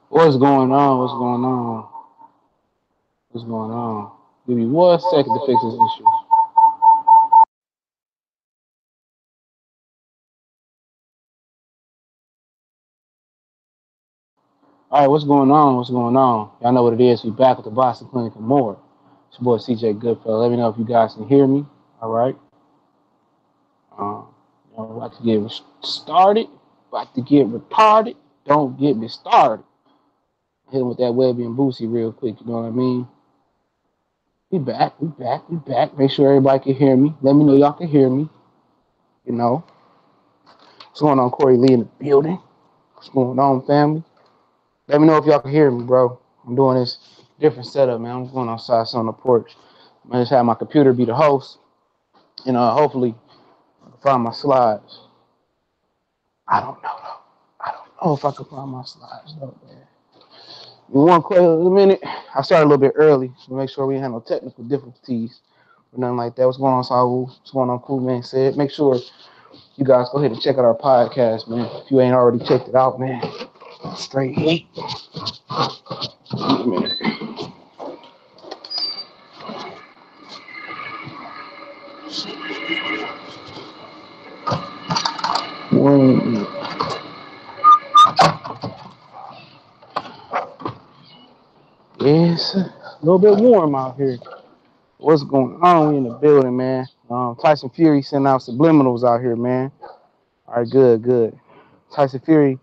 What's going on? What's going on? What's going on? Give me 1 second to fix this issue. All right, what's going on? What's going on? Y'all know what it is. We back with the Boston Clinic and more. It's your boy CJ Goodfellow. Let me know if you guys can hear me. All right. Um, about to get started. About to get retarded. Don't get me started. Hit him with that Webby and Boosie real quick. You know what I mean? We back. We back. We back. Make sure everybody can hear me. Let me know y'all can hear me. You know. What's going on, Corey Lee in the building? What's going on, family? Let me know if y'all can hear me, bro. I'm doing this different setup, man. I'm going outside, sit on the porch. I just have my computer be the host, and hopefully I can find my slides. I don't know though. I don't know if I can find my slides though, man. You want quick a minute? I started a little bit early to make sure we didn't have no technical difficulties or nothing like that. What's going on, Saul? What's going on, Cool Man Said? Make sure you guys go ahead and check out our podcast, man. If you ain't already checked it out, man. Straight heat. Wait a minute. It's a little bit warm out here. What's going on? We in the building, man. Tyson Fury sending out subliminals out here, man. All right, good, good. Tyson Fury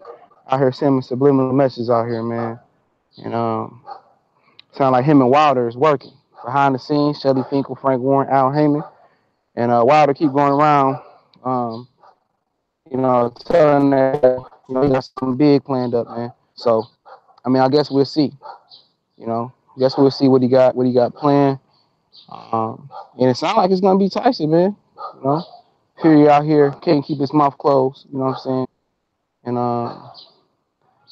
out here sending subliminal messages out here, man. And sound like him and Wilder is working behind the scenes. Shelly Finkel, Frank Warren, Al Heyman, and Wilder keep going around, um, telling that he got something big planned up, man. So, I mean, I guess we'll see. I guess we'll see what he got planned. And it sounds like it's gonna be Tyson, man. You know, Fury out here can't keep his mouth closed. You know what I'm saying? And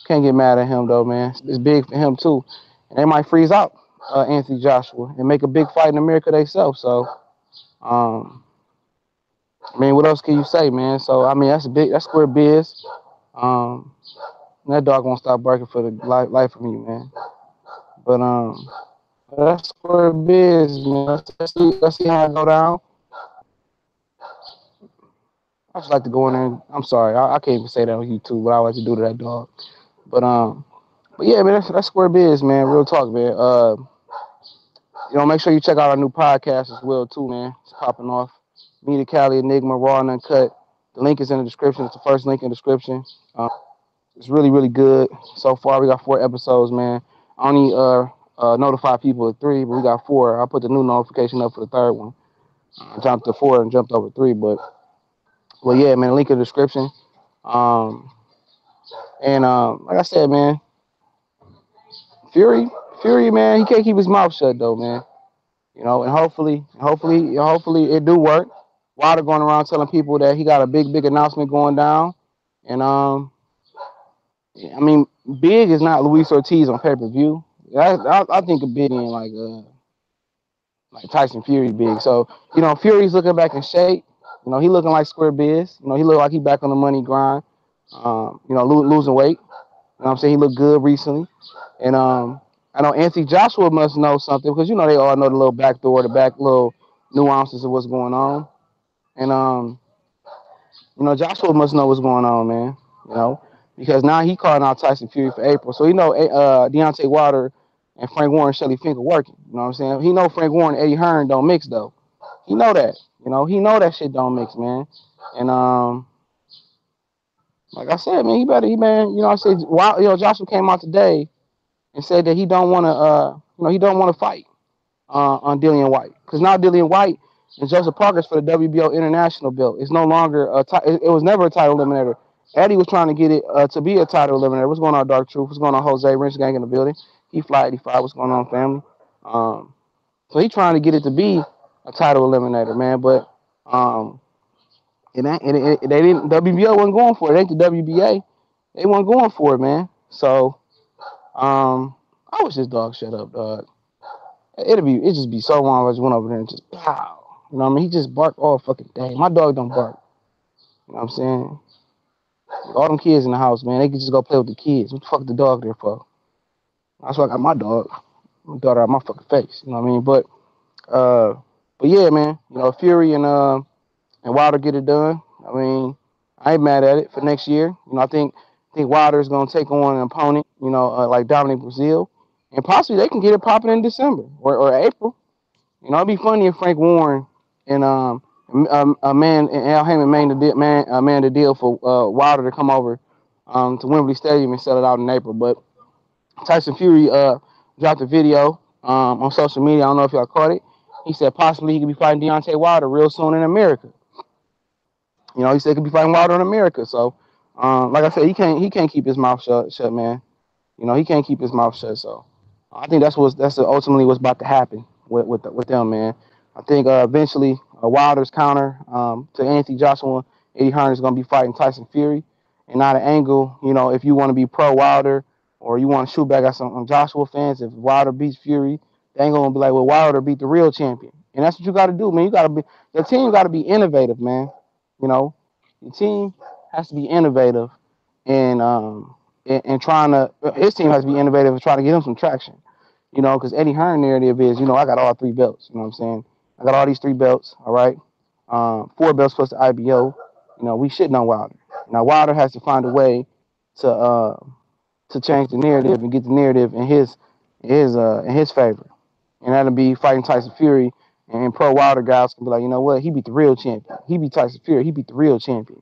can't get mad at him though, man. It's big for him too, and they might freeze out Anthony Joshua and make a big fight in America themselves. So, um, I mean, what else can you say, man? So, I mean, that's square biz. Um, that dog won't stop barking for the life of me, man. But that's square biz, man. Let's see how it go down. I just like to go in there. I'm sorry, I can't even say that on YouTube. What I like to do to that dog. But but yeah, man, that's square biz, man. Real talk, man. Make sure you check out our new podcast as well, too, man. It's popping off. Me, the Cali Enigma, Raw and Uncut. The link is in the description. It's the first link in the description. It's really, really good. So far, we got 4 episodes, man. I only notify people of 3, but we got 4. I put the new notification up for the third one. I jumped to 4 and jumped over 3, but well, yeah, man. Link in the description. Um, and like I said, man, Fury, man, he can't keep his mouth shut though, man. And hopefully it do work. Wilder going around telling people that he got a big announcement going down, and I mean, big is not Luis Ortiz on pay per view. I think of big in like Tyson Fury big. So Fury's looking back in shape. He looking like square biz. He look like he back on the money grind. Losing weight. You know what I'm saying? He looked good recently. And I know Anthony Joshua must know something because they all know the little back door, the back little nuances of what's going on. And Joshua must know what's going on, man. Because now he calling out Tyson Fury for April. So Deontay Wilder and Frank Warren, Shelly Finkel working. You know what I'm saying? He know Frank Warren and Eddie Hearn don't mix though. He know that. He know that shit don't mix, man. And like I said, man, I said, Joshua came out today and said that he don't want to, he don't want to fight on Dillian White because now Dillian White and Joseph Parker's for the WBO international belt. It's no longer it was never a title eliminator. Eddie was trying to get it to be a title eliminator. What's going on, Dark Truth? What's going on, Jose Rich Gang in the building? He fly 85. What's going on, family? So he trying to get it to be a title eliminator, man. But they didn't. WBO wasn't going for it. It ain't the WBA. They weren't going for it, man. So I wish this dog shut up, dog. It just be so long. I just went over there and just pow. What I mean? He just barked all fucking day. My dog don't bark. You know what I'm saying? All them kids in the house, man, they can just go play with the kids. What the fuck the dog there for? That's why I got my dog. My daughter out my fucking face. You know what I mean? But yeah, man. You know, Fury and Wilder get it done. I mean, I ain't mad at it for next year. You know, I think Wilder is gonna take on an opponent. You know, like Dominic Brazil, and possibly they can get it popping in December or April. You know, it'd be funny if Frank Warren and a man and Al Heyman made the deal for Wilder to come over to Wembley Stadium and sell it out in April. But Tyson Fury dropped a video on social media. I don't know if y'all caught it. He said possibly he could be fighting Deontay Wilder real soon in America. You know, he said he could be fighting Wilder in America. So, like I said, he can't keep his mouth shut, man. You know, he can't keep his mouth shut. So, I think that's ultimately what's about to happen with them, man. I think eventually Wilder's counter to Anthony Joshua, Eddie Hearn is going to be fighting Tyson Fury, and not an angle. You know, if you want to be pro Wilder or you want to shoot back at some Joshua fans, if Wilder beats Fury, they ain't going to be like, well, Wilder beat the real champion, and that's what you got to do, man. You got to be the team got to be innovative, man. You know, the team has to be innovative and trying to his team has to be innovative and try to get him some traction. You know, because Eddie Hearn narrative is, you know, I got all three belts. You know what I'm saying? I got all these three belts. All right, 4 belts plus the IBO. You know, we shitting on Wilder. Now Wilder has to find a way to change the narrative and get the narrative in his favor, and that'll be fighting Tyson Fury. And pro Wilder guys can be like, you know what? He beat the real champion. He beat Tyson Fury. He beat the real champion.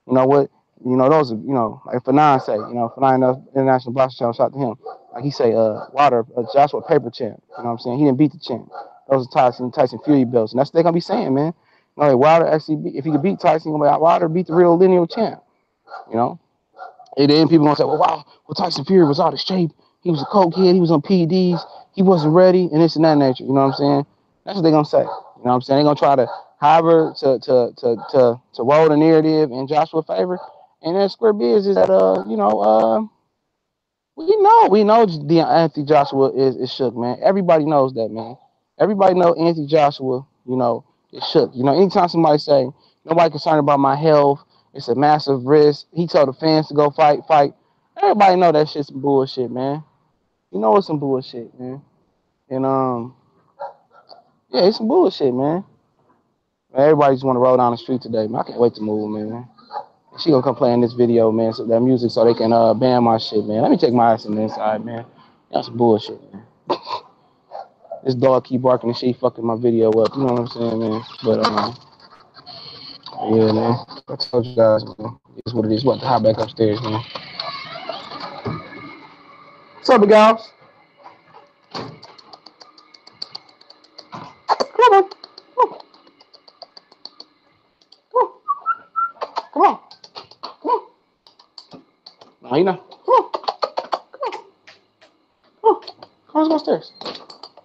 You know what? You know, those are, you know, like Fanon say, you know, Fanon International Boxing Channel, shout out to him. Like he say, Wilder, Joshua paper champ. You know what I'm saying? He didn't beat the champ. Those are Tyson Fury belts. And that's what they're going to be saying, man. You know, like Wilder actually, if he could beat Tyson, Wilder beat the real lineal champ. You know? And then people going to say, well, Tyson Fury was out of shape. He was a cokehead. He was on PEDs. He wasn't ready, and this and that nature. You know what I'm saying? That's what they're going to say. You know what I'm saying? They're going to try to, however, to roll the narrative in Joshua's favor. And that square biz is that, we know Anthony Joshua is shook, man. Everybody knows that, man. Everybody know Anthony Joshua, you know, is shook. You know, anytime somebody say, nobody concerned about my health, it's a massive risk. He told the fans to go fight. Everybody know that shit's some bullshit, man. You know it's some bullshit, man. And yeah, it's some bullshit, man. Everybody just want to roll down the street today, man. I can't wait to move, man. She gonna come play in this video, man, so that music so they can ban my shit, man. Let me take my ass in the inside, man. That's bullshit, man. This dog keep barking and shit, fucking my video up. You know what I'm saying, man? But yeah, man. I told you guys, man. It's what it is. What to hop back upstairs, man. What's up, guys? Come on, come on, come on. No, you know. Come on, come on. Let's go upstairs.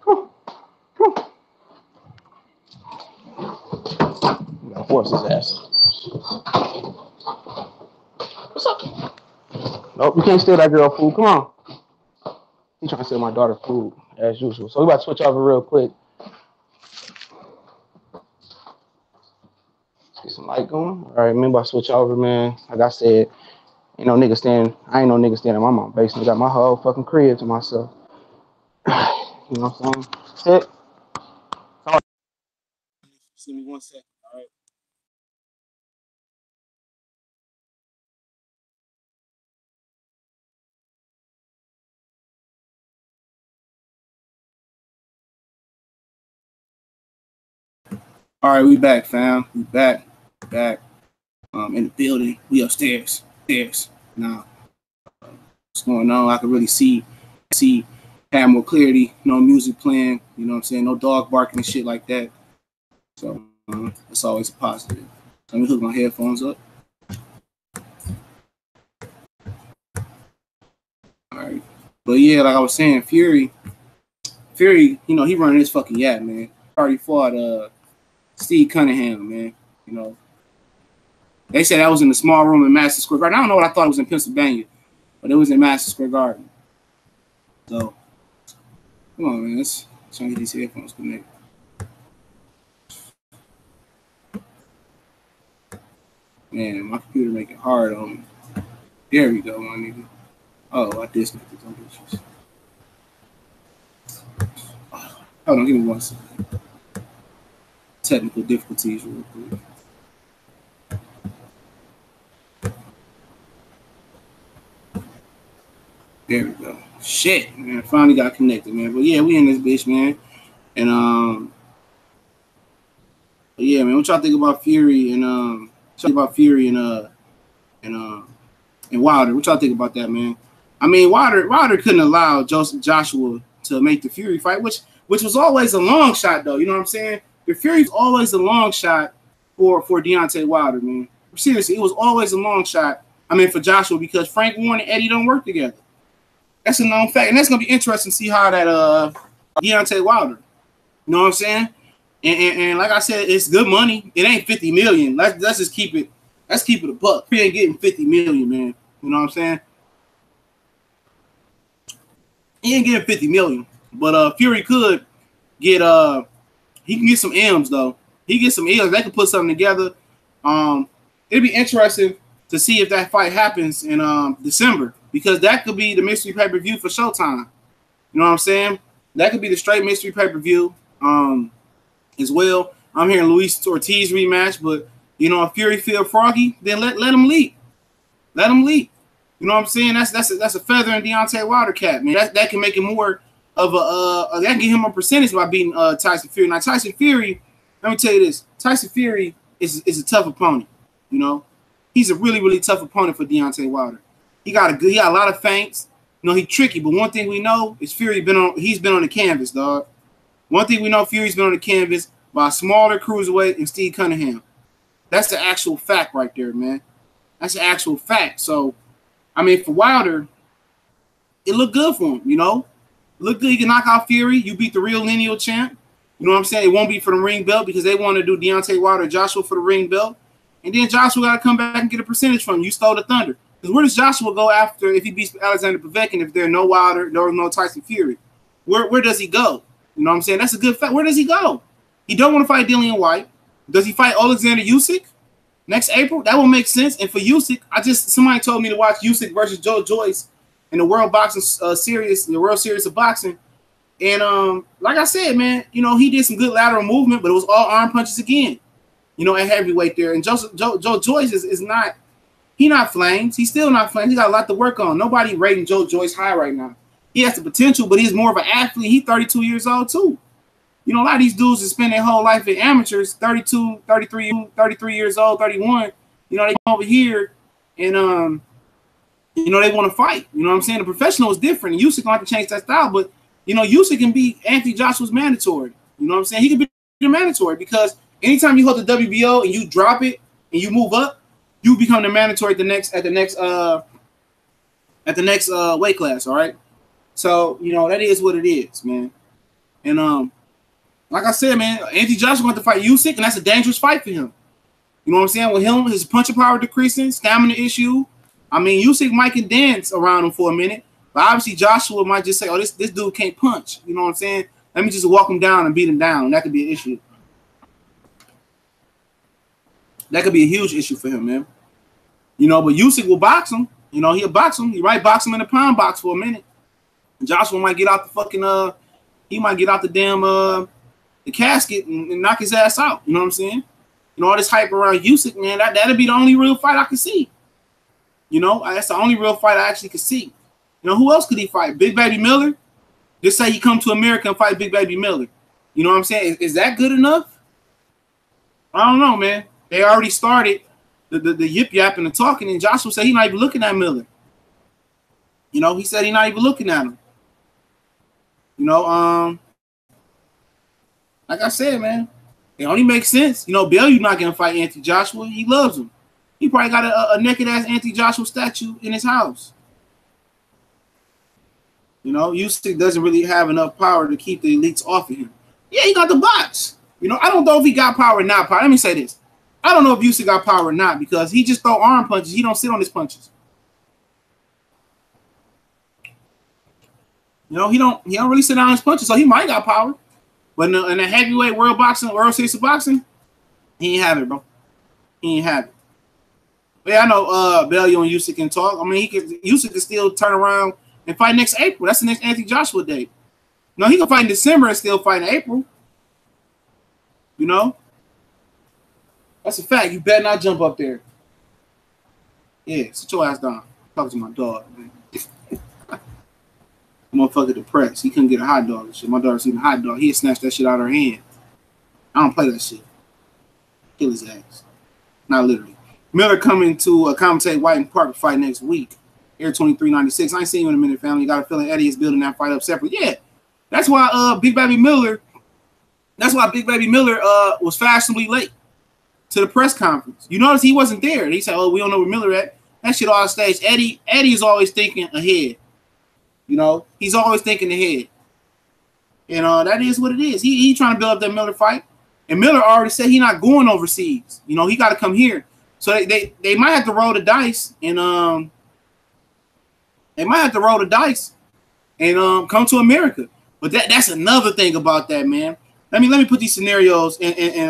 Come on, come on. You gotta force his ass. What's up? Nope, you can't steal that girl food. Come on. He trying to steal my daughter food as usual. So we about to switch over real quick. Get some light going. All right, remember I switch over, man. Like I said, ain't no nigga standing. I ain't no nigga standing in my mom's basement. Got my whole fucking crib to myself. You know what I'm saying? Sit. See me 1 second. All right. All right, we back, fam. We back. In the building. We upstairs. Now, what's going on? I can really see, have more clarity. No music playing. You know what I'm saying? No dog barking and shit like that. So it's always a positive. Let me hook my headphones up. All right. But yeah, like I was saying, Fury, you know, he running his fucking yap, man. Already fought Steve Cunningham, man. You know, they said that was in the small room in Madison Square Garden. I don't know what I thought it was in Pennsylvania, but it was in Madison Square Garden. So, come on, man. Let's try to get these headphones connected. Man, my computer make it hard on me. There we go, my nigga. Oh, I disconnected some bitches. Hold on, give me 1 second. Technical difficulties real quick. There we go. Shit, man. Finally got connected, man. But yeah, we in this bitch, man. And but yeah, man. What y'all think about Fury and and Wilder? What y'all think about that, man? I mean, Wilder couldn't allow Joshua to make the Fury fight, which was always a long shot, though. You know what I'm saying? The Fury was always a long shot for Deontay Wilder, man. Seriously, it was always a long shot. I mean, for Joshua, because Frank Warren and Eddie don't work together. That's a known fact, and that's gonna be interesting to see how that Deontay Wilder. You know what I'm saying? And like I said, it's good money. It ain't 50 million. Let's just keep it. Let's keep it a buck. We ain't getting 50 million, man. You know what I'm saying? He ain't getting 50 million, but Fury could get he can get some M's though. He get some M's. They can put something together. It'd be interesting to see if that fight happens in December, because that could be the mystery pay-per-view for Showtime. You know what I'm saying? That could be the straight mystery pay-per-view as well. I'm hearing Luis Ortiz rematch, but you know, if Fury feel froggy, then let him leap. Let him leap. You know what I'm saying? That's a feather in Deontay Wilder cap, man. That can make it more of that can give him a percentage by beating Tyson Fury. Now Tyson Fury, let me tell you this: Tyson Fury is a tough opponent. You know, he's a really tough opponent for Deontay Wilder. He got a lot of feints. You know, he's tricky, but one thing we know is he's been on the canvas, dog. One thing we know, Fury's been on the canvas by a smaller cruiserweight and Steve Cunningham. That's the actual fact right there, man. That's the actual fact. So, I mean, for Wilder, it looked good for him, you know? It looked good. You can knock out Fury. You beat the real lineal champ. You know what I'm saying? It won't be for the ring belt because they want to do Deontay Wilder and Joshua for the ring belt. And then Joshua got to come back and get a percentage from him. You stole the thunder. Because where does Joshua go after if he beats Alexander Povetkin if there's no Wilder, no Tyson Fury? Where does he go? You know what I'm saying? That's a good fact. Where does he go? He don't want to fight Dillian White. Does he fight Alexander Usyk next April? That will make sense. And for Usyk, somebody told me to watch Usyk versus Joe Joyce in the World Boxing Series, the World Series of Boxing. And like I said, man, you know, he did some good lateral movement, but it was all arm punches again. You know, at heavyweight there. And Joe Joyce is not. He not flames. He's still not flames. He got a lot to work on. Nobody rating Joe Joyce high right now. He has the potential, but he's more of an athlete. He's 32 years old too. You know, a lot of these dudes that spend their whole life in amateurs, 32, 33 years old, 31. You know, they come over here and you know, they want to fight. You know what I'm saying? The professional is different. And Usyk gonna have to change that style, but you know, Usyk can be Anthony Joshua's mandatory. You know what I'm saying? He can be the mandatory because anytime you hold the WBO and you drop it and you move up, you become the mandatory at the next weight class. All right. So you know that is what it is, man. And like I said, man, Anthony Joshua going to fight Usyk, and that's a dangerous fight for him. You know what I'm saying? With him, his punching power decreasing, stamina issue. I mean, Usyk might can dance around him for a minute, but obviously Joshua might just say, "Oh, this dude can't punch." You know what I'm saying? Let me just walk him down and beat him down. That could be an issue. That could be a huge issue for him, man. You know, but Usyk will box him. You know, he'll box him. He might box him in the pound box for a minute. And Joshua might get out the fucking he might get out the damn the casket and knock his ass out. You know what I'm saying? You know, all this hype around Usyk, man, that'd be the only real fight I could see. You know, that's the only real fight I actually could see. You know, who else could he fight? Big Baby Miller? Just say he come to America and fight Big Baby Miller. You know what I'm saying? Is that good enough? I don't know, man. They already started the yip yap and the talking, and Joshua said he's not even looking at Miller. You know, he said he's not even looking at him. You know, like I said, man, it only makes sense. You know, Bellew's not gonna fight Anthony Joshua. He loves him. He probably got a naked ass Anthony Joshua statue in his house. You know, Usyk doesn't really have enough power to keep the elites off of him. Yeah, he got the box. You know, I don't know if he got power or not. Let me say this. I don't know if Usyk got power or not because he just throw arm punches. He don't sit on his punches. You know, he don't really sit on his punches, so he might got power. But in the heavyweight World Series of Boxing, he ain't have it, bro. He ain't have it. But yeah, I know Bellew and Usyk can talk. I mean, Usyk can still turn around and fight next April. That's the next Anthony Joshua date. No, he can fight in December and still fight in April. You know? That's a fact. You better not jump up there. Yeah, sit your ass down. Talk to my dog, man. Motherfucker depressed. He couldn't get a hot dog and shit. My daughter's eating a hot dog. He'd snatch that shit out of her hand. I don't play that shit. Kill his ass. Not literally. Miller coming to commentate White and Park fight next week. Air 2396. I ain't seen you in a minute, family. You got a feeling Eddie is building that fight up separate. Yeah. That's why Big Baby Miller was fashionably late to the press conference. You notice he wasn't there. He said, "Oh, we don't know where Miller at." That shit all stage. Eddie is always thinking ahead. You know, he's always thinking ahead. And that is what it is. He trying to build up that Miller fight. And Miller already said he's not going overseas. You know, he got to come here. So they might have to roll the dice and come to America. But that's another thing about that, man. Let me put these scenarios and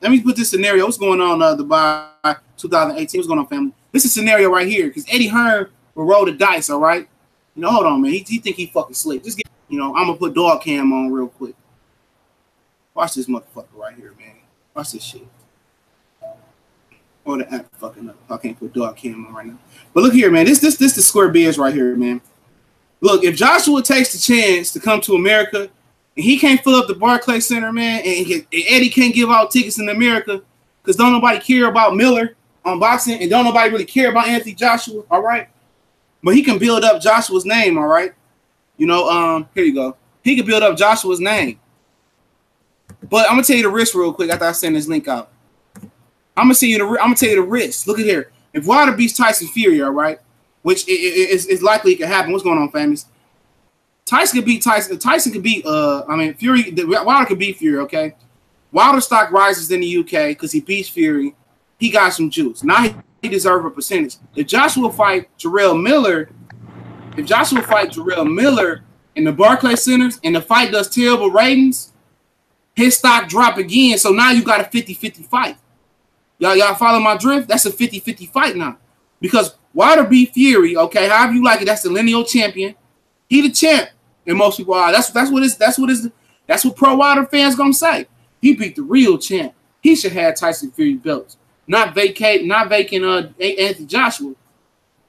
let me put this scenario. What's going on Dubai 2018? What's going on, family? This is a scenario right here because Eddie Hearn will roll the dice, all right? You know, hold on, man. He think he fucking slick. Just get, you know, I'm gonna put dog cam on real quick. Watch this motherfucker right here, man. Watch this shit. Or the app fucking up. I can't put dog cam on right now. But look here, man. This the square biz right here, man. Look, if Joshua takes the chance to come to America and he can't fill up the Barclays Center, man, and Eddie can't give out tickets in America because don't nobody care about Miller on boxing and don't nobody really care about Anthony Joshua, all right? But he can build up Joshua's name, all right? You know, here you go. He can build up Joshua's name. But I'm gonna tell you the risk real quick after I send this link out. I'm gonna tell you the risk. Look at here. If Wilder beats Tyson Fury, all right, which is likely it could happen. What's going on, families? Tyson could beat Tyson. Tyson could beat Fury. Wilder could beat Fury. Okay. Wilder stock rises in the UK because he beats Fury. He got some juice. Now he deserves a percentage. If Joshua fight Jarrell Miller in the Barclays Centers and the fight does terrible ratings, his stock drop again. So now you got a 50-50 fight. Y'all follow my drift? That's a 50-50 fight now. Because Wilder beat Fury, okay, however you like it, that's the lineal champion. He the champ. And most people are. That's what pro Wilder fans gonna say. He beat the real champ. He should have Tyson Fury belts. Not vacating Anthony Joshua.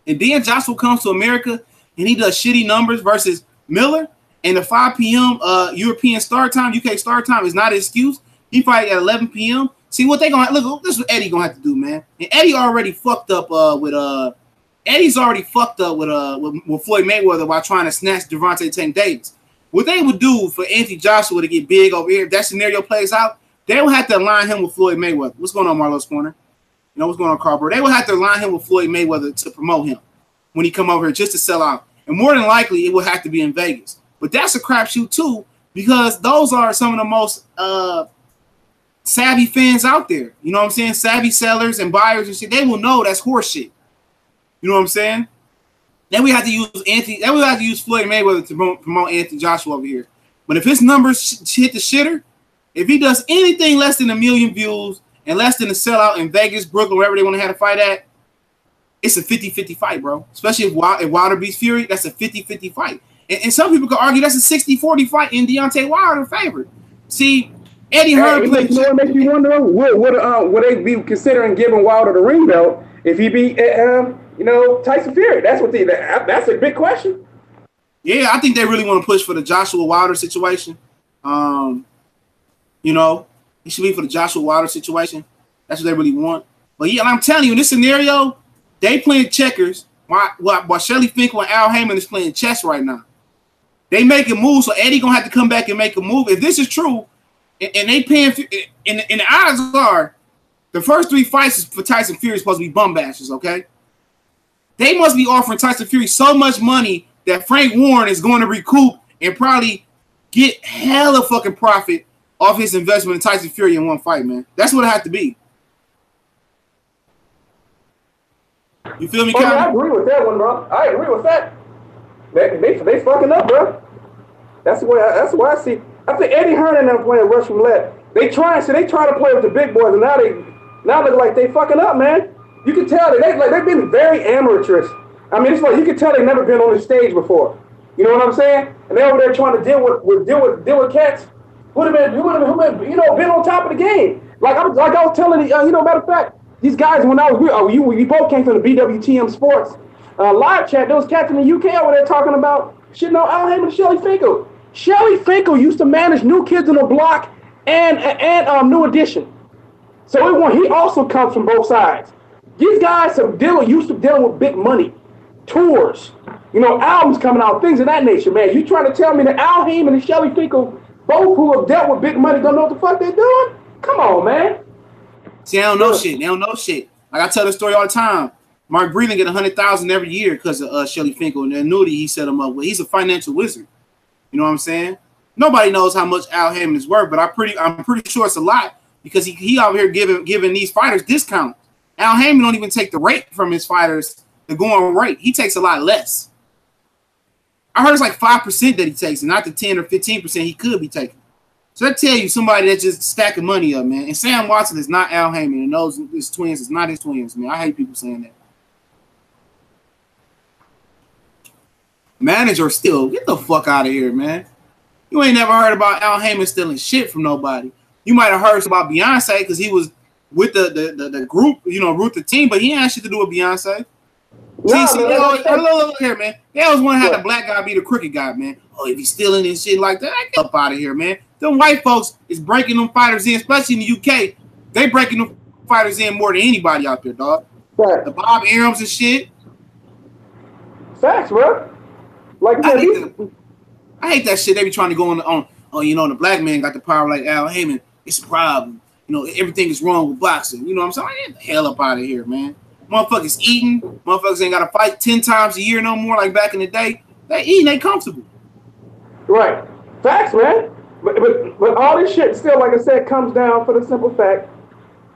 And then Joshua comes to America and he does shitty numbers versus Miller. And the 5 p.m. European start time, UK start time is not an excuse. He fight at 11 p.m. See what they gonna look. This is what Eddie gonna have to do, man. And Eddie already fucked up with Floyd Mayweather while trying to snatch Devontae Tank Davis. What they would do for Anthony Joshua to get big over here, if that scenario plays out, they will have to align him with Floyd Mayweather. What's going on, Marlo's Corner? You know what's going on, Carver? They will have to align him with Floyd Mayweather to promote him when he come over here just to sell out. And more than likely, it will have to be in Vegas. But that's a crapshoot too, because those are some of the most savvy fans out there. You know what I'm saying? Savvy sellers and buyers and shit. They will know that's horse shit. You know what I'm saying? Then we have to use Floyd Mayweather to promote Anthony Joshua over here. But if his numbers hit the shitter, if he does anything less than 1 million views and less than a sellout in Vegas, Brooklyn, wherever they want to have a fight at, it's a 50-50 fight, bro. Especially if Wilder beats Fury, that's a 50-50 fight. And some people could argue that's a 60-40 fight in Deontay Wilder favor. See, Eddie Hearn played. It makes you wonder would they be considering giving Wilder the ring belt if he beat Tyson Fury? That's a big question. Yeah, I think they really want to push for the Joshua Wilder situation. You know, it should be for the Joshua Wilder situation. That's what they really want. But yeah, I'm telling you, in this scenario, they playing checkers while Shelly Finkel and Al Heyman is playing chess right now. They make a move, so Eddie gonna have to come back and make a move. If this is true, and they paying, and the odds are, the first 3 fights for Tyson Fury is supposed to be bum bashes, okay? They must be offering Tyson Fury so much money that Frank Warren is going to recoup and probably get hella fucking profit off his investment in Tyson Fury in one fight, man. That's what it had to be. You feel me, Kyle? I agree with that one, bro. I agree with that. They fucking up, bro. That's why I see. I think Eddie Hearn and them playing Russian roulette. They try to play with the big boys, and now look like they fucking up, man. You can tell they've been very amateurish. I mean, it's like you can tell they've never been on the stage before. You know what I'm saying? and they're over there trying to deal with cats who would have been, been on top of the game. Like I was telling matter of fact, these guys when I was we both came from the BWTM Sports live chat. Those cats in the UK over there talking about shit. No, Al Haymon and Shelly Finkel. Shelly Finkel used to manage New Kids on the Block and New Edition. So he also comes from both sides. These guys used to dealing with big money, tours, albums coming out, things of that nature, man. You trying to tell me that Al Haymon and Shelly Finkel, both who have dealt with big money, don't know what the fuck they're doing? Come on, man. See, they don't know shit. They don't know shit. Like I tell the story all the time. Mark Breland get $100,000 every year because of Shelly Finkel and the annuity he set him up with. He's a financial wizard. You know what I'm saying? Nobody knows how much Al Haymon is worth, but I'm pretty sure it's a lot because he out here giving these fighters discounts. Al Haymon don't even take the rate from his fighters, the going rate. He takes a lot less. I heard it's like 5% that he takes, and not the 10 or 15% he could be taking. So that tell you somebody that's just stacking money up, man. And Sam Watson is not Al Haymon, and those his twins is not his twins, man. I hate people saying that. Manager still, get the fuck out of here, man. You ain't never heard about Al Haymon stealing shit from nobody. You might have heard about Beyonce because he was with the group, root the team, but he ain't had shit to do with Beyonce. Look here, man. They always want to have the black guy be the crooked guy, man. Oh, if he's stealing and shit like that, get up out of here, man. Them white folks is breaking them fighters in, especially in the UK. They breaking them fighters in more than anybody out there, dog. Right. The Bob Arums and shit. Facts, bro. Like I hate that shit. They be trying to go on. The black man got the power like Al Haymon. It's a problem. Everything is wrong with boxing. You know what I'm saying? Get the hell up out of here, man. Motherfuckers eating. Motherfuckers ain't got to fight 10 times a year no more like back in the day. They eating. They comfortable. Right. Facts, man. But all this shit still, like I said, comes down for the simple fact,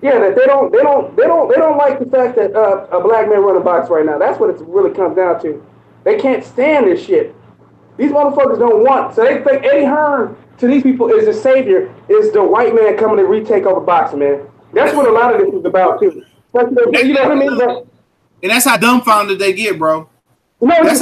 that they don't like the fact that a black man running box right now. That's what it really comes down to. They can't stand this shit. These motherfuckers don't want. So they think Eddie Hearn to these people is the savior, is the white man coming to retake over boxing, man. That's what a lot of this is about too. You know what I mean? And that's how dumbfounded they get, bro. No, the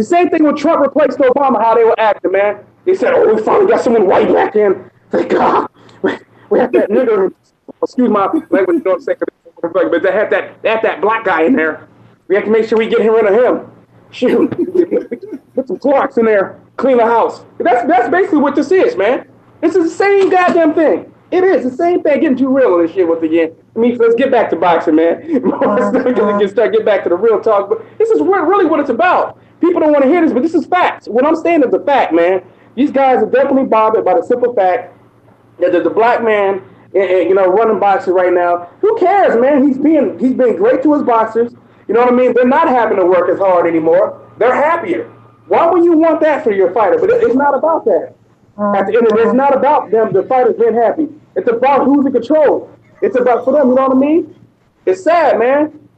same thing when Trump replaced Obama, how they were acting, man. They said, "Oh, we finally got someone white back in. Thank God. We have that nigger." Excuse my language, don't say, but they have that black guy in there. We have to make sure we get rid of him. Shoot, put some Clorox in there, clean the house. That's basically what this is, man. This is the same goddamn thing. It is the same thing. Getting too real on this shit once again. Let's get back to boxing, man. Get back to the real talk. But this is really what it's about. People don't want to hear this, but this is facts. What I'm saying is a fact, man. These guys are definitely bothered by the simple fact that the black man, running boxing right now. Who cares, man? He's been great to his boxers. You know what I mean? They're not having to work as hard anymore. They're happier. Why would you want that for your fighter? But it's not about that. At the end of it, it's not about them, the fighters being happy. It's about who's in control. It's about for them, you know what I mean? It's sad, man.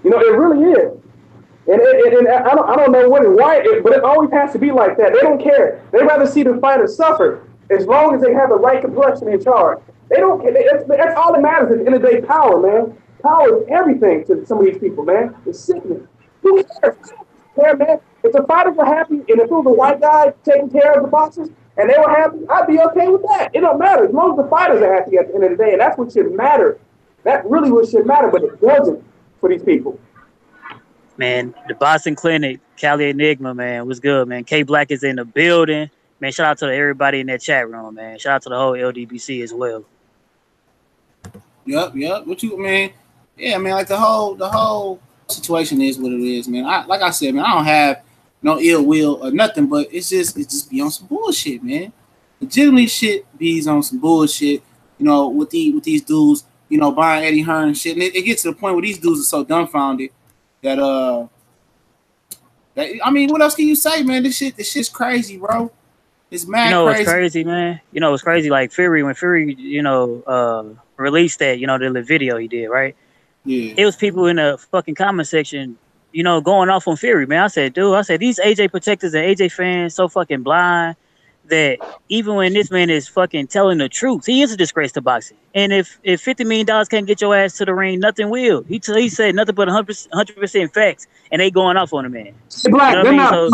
It really is. And I don't know why, but it always has to be like that. They don't care. They'd rather see the fighters suffer as long as they have the right complexion in charge. They don't care. That's all that matters at the end of the day, power, man. Power is everything to some of these people, man. It's sickening. Who cares? Man. If the fighters were happy and if it was a white guy taking care of the boxers and they were happy, I'd be okay with that. It don't matter as long as the fighters are happy at the end of the day, and that's what should matter. That really what should matter, but it doesn't for these people. Man, the Boston Clinic, Cali Enigma, man, was good, man. K Black is in the building. Man, shout out to everybody in that chat room, man. Shout out to the whole LDBC as well. Yep. What you, man? Yeah, man, like the whole situation is what it is, man. Like I said, man, I don't have no ill will or nothing, but it's just be on some bullshit, man. Legitimately shit bees on some bullshit, with these dudes, buying Eddie Hearn and shit. And it gets to the point where these dudes are so dumbfounded that I mean, what else can you say, man? This shit's crazy, bro. It's mad crazy. It's crazy, man. It's crazy. Like when Fury, released that, the video he did, right? Yeah. It was people in the fucking comment section, going off on Fury, man. I said, these AJ protectors and AJ fans so fucking blind that even when this man is fucking telling the truth, he is a disgrace to boxing. And if $50 million can't get your ass to the ring, nothing will. He said nothing but 100% facts, and they going off on the man. They're black. You know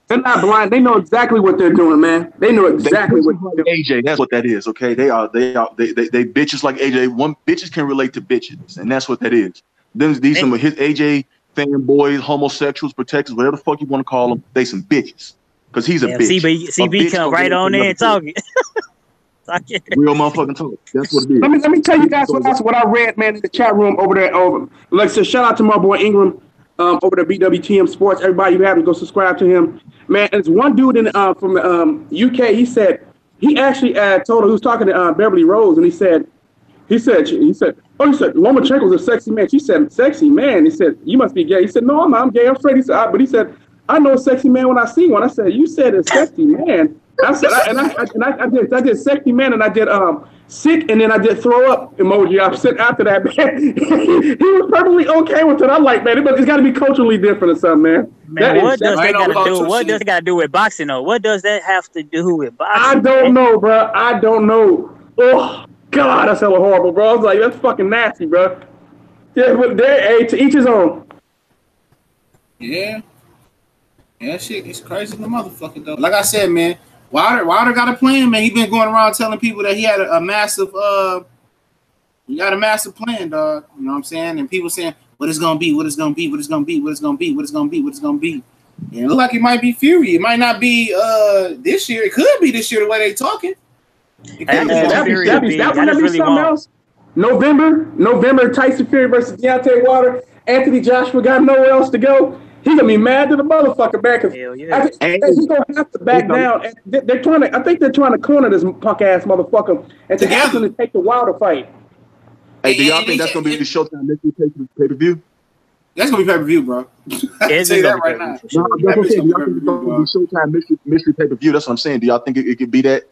They're not blind. They know exactly what they're doing, man. They know exactly what they're doing. AJ, that's what that is. Okay, they bitches like AJ. One bitches can relate to bitches, and that's what that is. These some of his AJ fanboys, homosexuals, protectors, whatever the fuck you want to call them. They some bitches. Because he's a bitch. CB come right on there and talking. Real motherfucking talk. That's what it is. Let me tell you guys what I read, man, in the chat room over there. Like I said, shout out to my boy Ingram over the BWTM Sports. Everybody who happens, go subscribe to him. Man, there's one dude from UK. He actually told her, who was talking to Beverly Rose, and he said, Lomachenko's a sexy man. She said, sexy man. He said, you must be gay. He said, no, I'm gay. I'm straight. He said, but he said, I know a sexy man when I see one. I said, you said a sexy man. I said, I did sexy man, and I did sick, and then I did throw up emoji. I said after that, man, he was perfectly okay with it. I'm like, man, it's got to be culturally different or something, man. What does that got to do with boxing, though? What does that have to do with boxing? I don't know, bro. I don't know. Oh God, that's hella horrible, bro. I was like, that's fucking nasty, bro. Yeah, but to each his own. Yeah. Yeah, shit, it's crazy the motherfucker though. Like I said, man, Wilder got a plan, man. He been going around telling people that he had a massive plan, dog. You know what I'm saying? And people saying, what it's gonna be, what it's gonna be, what it's gonna be, what it's gonna be, what it's gonna be, what it's gonna be. And it look like it might be Fury. It might not be this year. It could be this year the way they talking. That'd be something else. November, Tyson Fury versus Deontay Wilder. Anthony Joshua got nowhere else to go. He's gonna be mad to the motherfucker back. I think he's gonna have to back down. And I think they're trying to corner this punk ass motherfucker and to ask him to take the Wilder fight. Hey, do y'all think that's gonna be the Showtime mystery pay-per-view? That's gonna be pay-per-view, bro. I say that right now. Do y'all think it's gonna be Showtime mystery pay-per-view? That's what I'm saying. Do y'all think it could be that?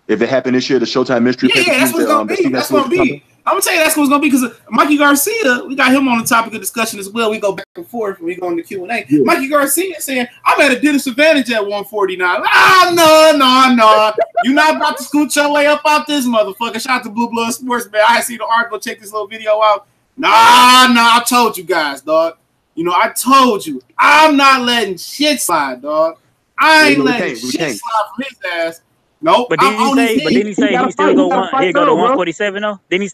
If it happened this year, the Showtime mystery pay-per-view. Yeah, that's what it's gonna be. That's what it's gonna be. I'm gonna tell you that's what it's gonna be because Mikey Garcia, we got him on the topic of discussion as well. We go back and forth when we go into Q&A. Yeah. Mikey Garcia saying, I'm at a disadvantage at 149. No. You're not about to scoot your way up out this motherfucker. Shout out to Blue Blood Sports, man. I see the article. Check this little video out. Nah, I told you guys, dog. You know, I told you. I'm not letting shit slide, dog. I ain't letting shit slide from his ass. Nope. But didn't he say he still go 147 though? Didn't he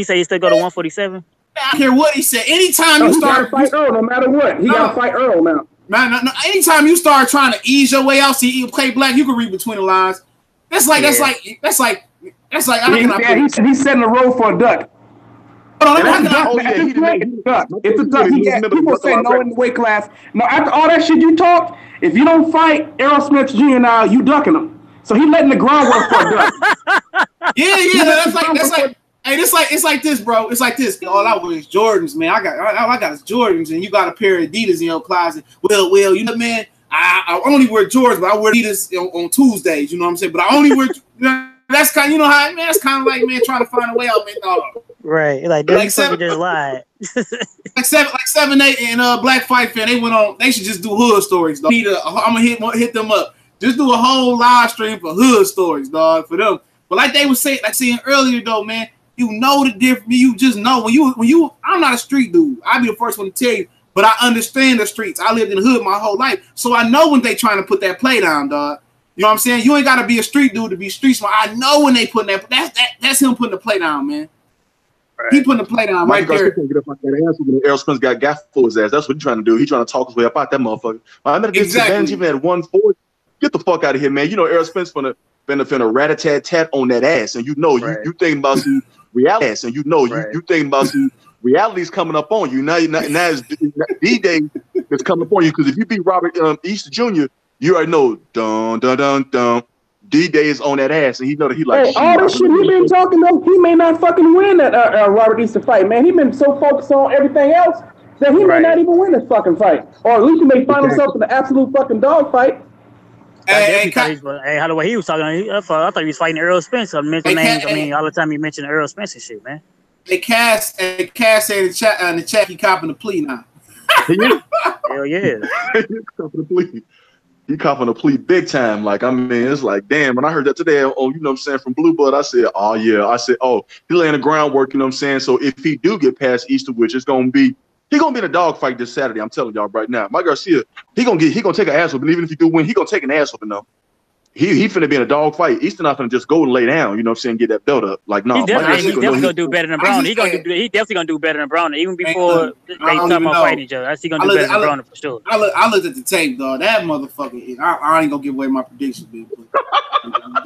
say he still go to 147? I don't care what he said. Anytime you start fight Earl, no matter what, he gotta fight Earl now. No. Anytime you start trying to ease your way out, see you play black, you can read between the lines. That's like. He's setting the road for a duck. It's a duck. People say no in the weight class. No, after all that shit you talked, if you don't fight Errol Smith Jr. now, you ducking him. So he letting the groundwork for a duck. Yeah. That's like. Hey, it's like this, bro. It's like this. All I wear is Jordans, man. I got is Jordans, and you got a pair of Adidas in your closet. Well, you know, man. I only wear Jordans, but I wear Adidas on Tuesdays. You know what I'm saying? But I only wear. That's kind of, you know how, man. That's kind of like, man, trying to find a way out, man. Right, like fucking just lied. like 7, 8, and Black Fight Fan. They went on. They should just do hood stories, dog. I'm gonna hit them up. Just do a whole live stream for hood stories, dog, for them. But like they were saying earlier, though, man, you know the difference. You just know when you. I'm not a street dude. I'll be the first one to tell you, but I understand the streets. I lived in the hood my whole life, so I know when they trying to put that play down, dog. You know what I'm saying? You ain't got to be a street dude to be street smart. I know when they putting that's him putting the play down, man. Right. He putting the play down right there. Get up out that ass when Errol Spence got for his ass. That's what he's trying to do. He's trying to talk his way up out that motherfucker. I'm at a disadvantage even at 140. Get the fuck out of here, man. You know Errol Spence finna rat-a-tat-tat on that ass, and you know you thinking about some reality ass, and you know you thinking about some reality's coming up on you. Now it's D-Day that's coming up on you, because if you beat Robert Easter Jr., you already know dun. D-Day is on that ass, and he know that he like. Hey, all this shit he been talking about, he may not fucking win that Robert Easter fight, man. He been so focused on everything else that he may not even win this fucking fight, or at least he may find himself in an absolute fucking dog fight. How the way he was talking, I thought he was fighting Errol Spence. Mention names. I mean, all the time he mentioned Errol Spence and shit, man. Cass said in the chat he copping the plea now. Hell yeah. He He copping a plea big time. Like, I mean, it's like, damn. When I heard that today on, you know what I'm saying, from Blue Blood, I said, oh, yeah. I said, oh, he laying the groundwork, you know what I'm saying? So if he do get past Easter, which it's going to be, he going to be in a dogfight this Saturday. I'm telling y'all right now. Mikey Garcia, he going to take an ass whooping. Even if he do win, he going to take an ass whooping, though. He finna be in a dogfight. Easter not finna just go and lay down, you know what I'm saying, get that belt up. Like, no. He definitely gonna do better than Broner. He definitely gonna do better than Broner, even before they talk about fighting each other. I see gonna do better than Broner for sure. I looked at the tape, dog. That motherfucker. I ain't gonna give away my predictions, dude.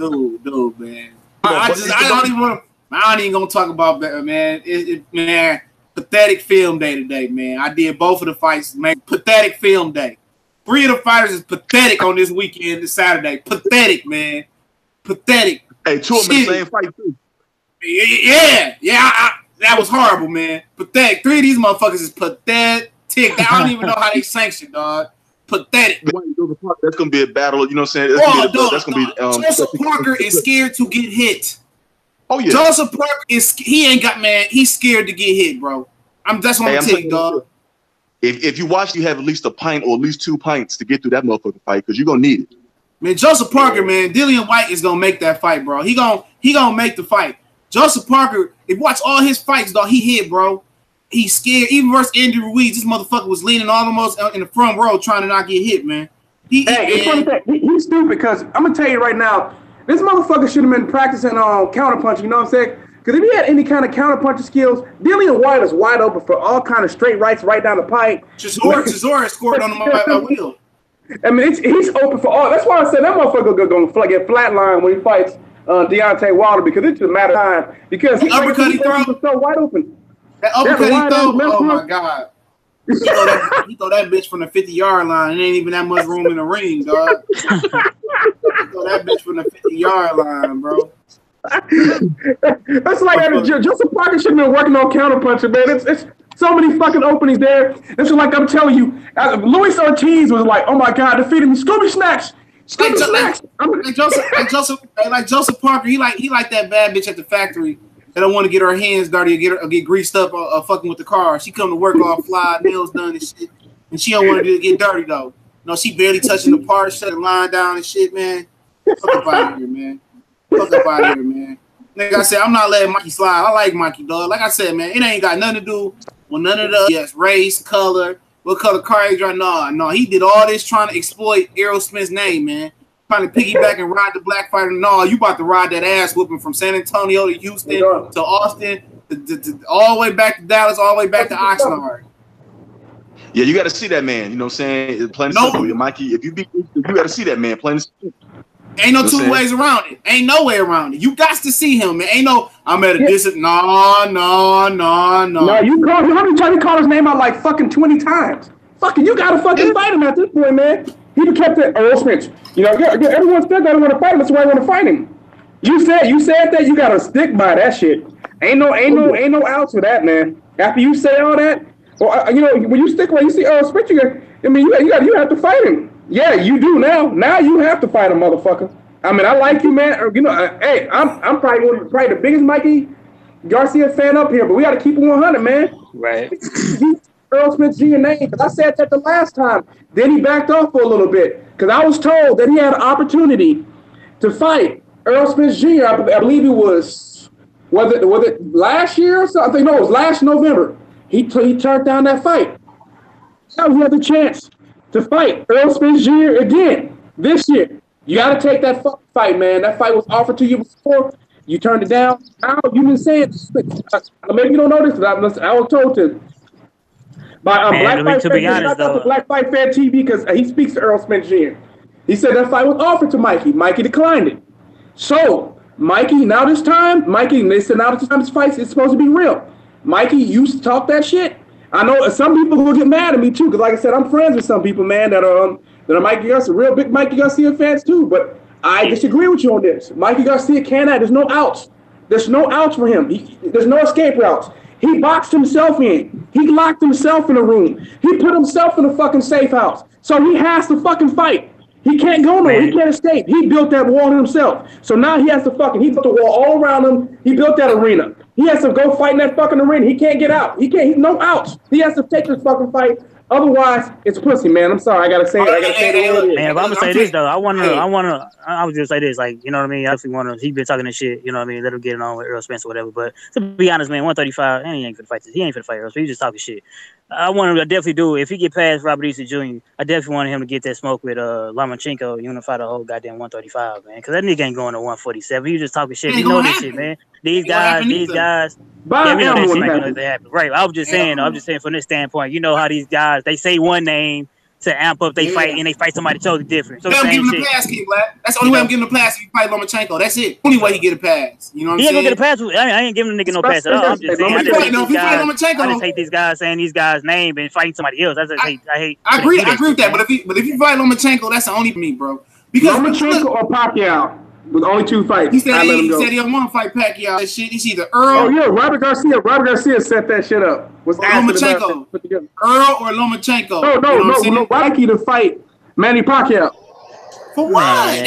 Dude, man. I ain't even gonna talk about that, man. Man, pathetic film day today, man. I did both of the fights, man. Pathetic film day. 3 of the fighters is pathetic on this weekend, this Saturday. Pathetic, man. Pathetic. Hey, 2 of them in the same fight, too. Yeah. That was horrible, man. Pathetic. 3 of these motherfuckers is pathetic. I don't even know how they sanctioned, dog. Pathetic. That's going to be a battle, you know what I'm saying? That's going to be Joseph Parker is scared to get hit. Oh, yeah. Joseph Parker he's scared to get hit, bro. That's what I'm telling you, dog. If you watch, you have at least a pint or at least 2 pints to get through that motherfucking fight because you're going to need it. Man, Joseph Parker, man, Dillian White is going to make that fight, bro. He gonna make the fight. Joseph Parker, if you watch all his fights, dog, he hit, bro. He's scared. Even versus Andy Ruiz, this motherfucker was leaning almost in the front row trying to not get hit, man. He's stupid because I'm going to tell you right now, this motherfucker should have been practicing counterpunching, you know what I'm saying? Because if he had any kind of counterpunching skills, Dillian White is wide open for all kind of straight rights right down the pipe. Chisora scored on him by wheel. I mean, he's open for all. That's why I said that motherfucker going to get flatline when he fights Deontay Wilder because it's just a matter of time. Because the uppercut he throw so wide open. That uppercut he throw, oh my god! He throw that bitch from the 50-yard line. It ain't even that much room in the ring, dog. He throw that bitch from the 50-yard line, bro. That's like Joseph Parker should have been working on counterpunching, man. It's so many fucking openings there. It's like I'm telling you, Luis Ortiz was like, "Oh my god, defeated me, Scooby Snacks." Like Joseph Parker, he like that bad bitch at the factory that don't want to get her hands dirty or get greased up or fucking with the car. She come to work all fly, nails done and shit, and she don't want to get dirty though. No, she barely touching the part, shut the line down and shit, man. Fuck up out of here, man. Fuck up out of here, man. Like I said, I'm not letting Mikey slide. I like Mikey, dog. Like I said, man, it ain't got nothing to do with none of the race, color, what color car he drive. No, he did all this trying to exploit Errol Smith's name, man. Trying to piggyback and ride the black fighter. No, you about to ride that ass whooping from San Antonio to Houston to Austin, to all the way back to Dallas, all the way back to Oxnard. Yeah, you got to see that man. You know what I'm saying? Plain and simple, Mikey. If you beat, you got to see that man. Plain and simple. Ain't no two ways around it. Ain't no way around it. You got to see him, man. Ain't no, I'm at a distance. No. No, you called him. How many times you called his name out like fucking 20 times? Fucking, you got to fucking fight him at this point, man. He kept it Earl Smith. You know, everyone still got to want to fight him. That's why I want to fight him. You said that. You got to stick by that shit. Ain't no outs for that, man. After you say all that, or you know, when you stick, when you see Earl Smith, you have to fight him. Yeah, you do now. Now you have to fight a motherfucker. I mean, I like you, man. You know, hey, I'm probably the biggest Mikey Garcia fan up here, but we got to keep it 100, man. Right. Earl Smith Jr. name, because I said that the last time. Then he backed off for a little bit because I was told that he had an opportunity to fight Earl Smith Jr. I believe it was it last year or something? No, it was last November. He turned down that fight. Now he had the chance to fight Earl Smith Jr. again this year. You got to take that fight, man. That fight was offered to you before. You turned it down. Now you've been saying, maybe you don't know this, but I was told to. By Black Fight Fan TV because he speaks to Earl Smith Jr. He said that fight was offered to Mikey. Mikey declined it. So Mikey, now this time this fight is supposed to be real. Mikey, you talk that shit. I know some people will get mad at me too, because like I said, I'm friends with some people, man, that are Mikey Garcia, real big Mikey Garcia fans too. But I disagree with you on this. Mikey Garcia cannot. There's no outs. There's no outs for him. There's no escape routes. He boxed himself in. He locked himself in a room. He put himself in a fucking safe house. So he has to fucking fight. He can't go nowhere. He can't escape. He built that wall himself. So now he has to he built the wall all around him. He built that arena. He has to go fight in that fucking arena. He can't get out. He no outs. He has to take this fucking fight Otherwise, it's pussy, man. I'm sorry. I gotta say it. Man, but I'm gonna say this though. I was just say this, like, you know what I mean. I actually want to. He been talking this shit. You know what I mean. Let him get it on with Earl Spence or whatever. But to be honest, man, 135, and he ain't finna fight this. He ain't finna fight Earl. So he just talking shit. I want him to definitely do it. If he get past Robert Easter Jr., I definitely want him to get that smoke with Lomachenko, unify the whole goddamn 135, man. Because that nigga ain't going to 147. He just talking shit. You know this shit, man. These guys. Yeah, we know that shit ain't gonna happen. Right. I was just saying from this standpoint, you know how these guys, they say one name to amp up they fight, and they fight somebody totally different. So I'm giving him a pass, King Black. That's the only way I'm giving him a pass if he fight Lomachenko. That's it. Only way he get a pass. You know what I'm saying? He ain't gonna get a pass. I ain't giving the nigga no pass at all. I'm just saying. I just hate these guys saying these guys' name and fighting somebody else. I hate. I agree with that. But if you fight Lomachenko, that's the only for me, bro. Because Lomachenko or Pacquiao. With only 2 fights. He said he don't want to fight Pacquiao. That shit. He's either Earl. Oh yeah, Robert Garcia set that shit up. Was Lomachenko. Earl or Lomachenko. No. Mikey to fight Manny Pacquiao. For what? Why? If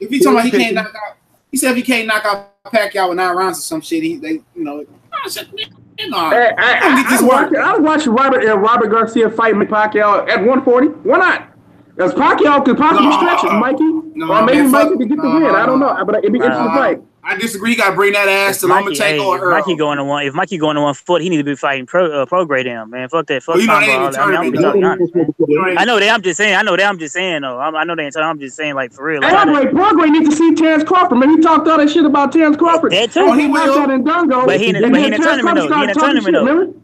he's talking about he can't knock out. He said if he can't knock out Pacquiao in 9 rounds or some shit, I watch Robert Garcia fight Pacquiao at 140. Why not? Because Pacquiao could possibly stretch it, Mikey. Or maybe Mikey could get the win. I don't know. But it'd be interesting to fight. I disagree. You got to bring that ass to Lomachenko or Earl. If Mikey going to 140, he need to be fighting prograde him, man. Fuck that. Fuck I know that. I'm just saying. Though. I know they ain't. I'm just saying, like, for real. Prograde need to see Terrence Crawford. Man, he talked all that shit about Terrence Crawford. That too. He went out in Dungo. But he in the tournament though.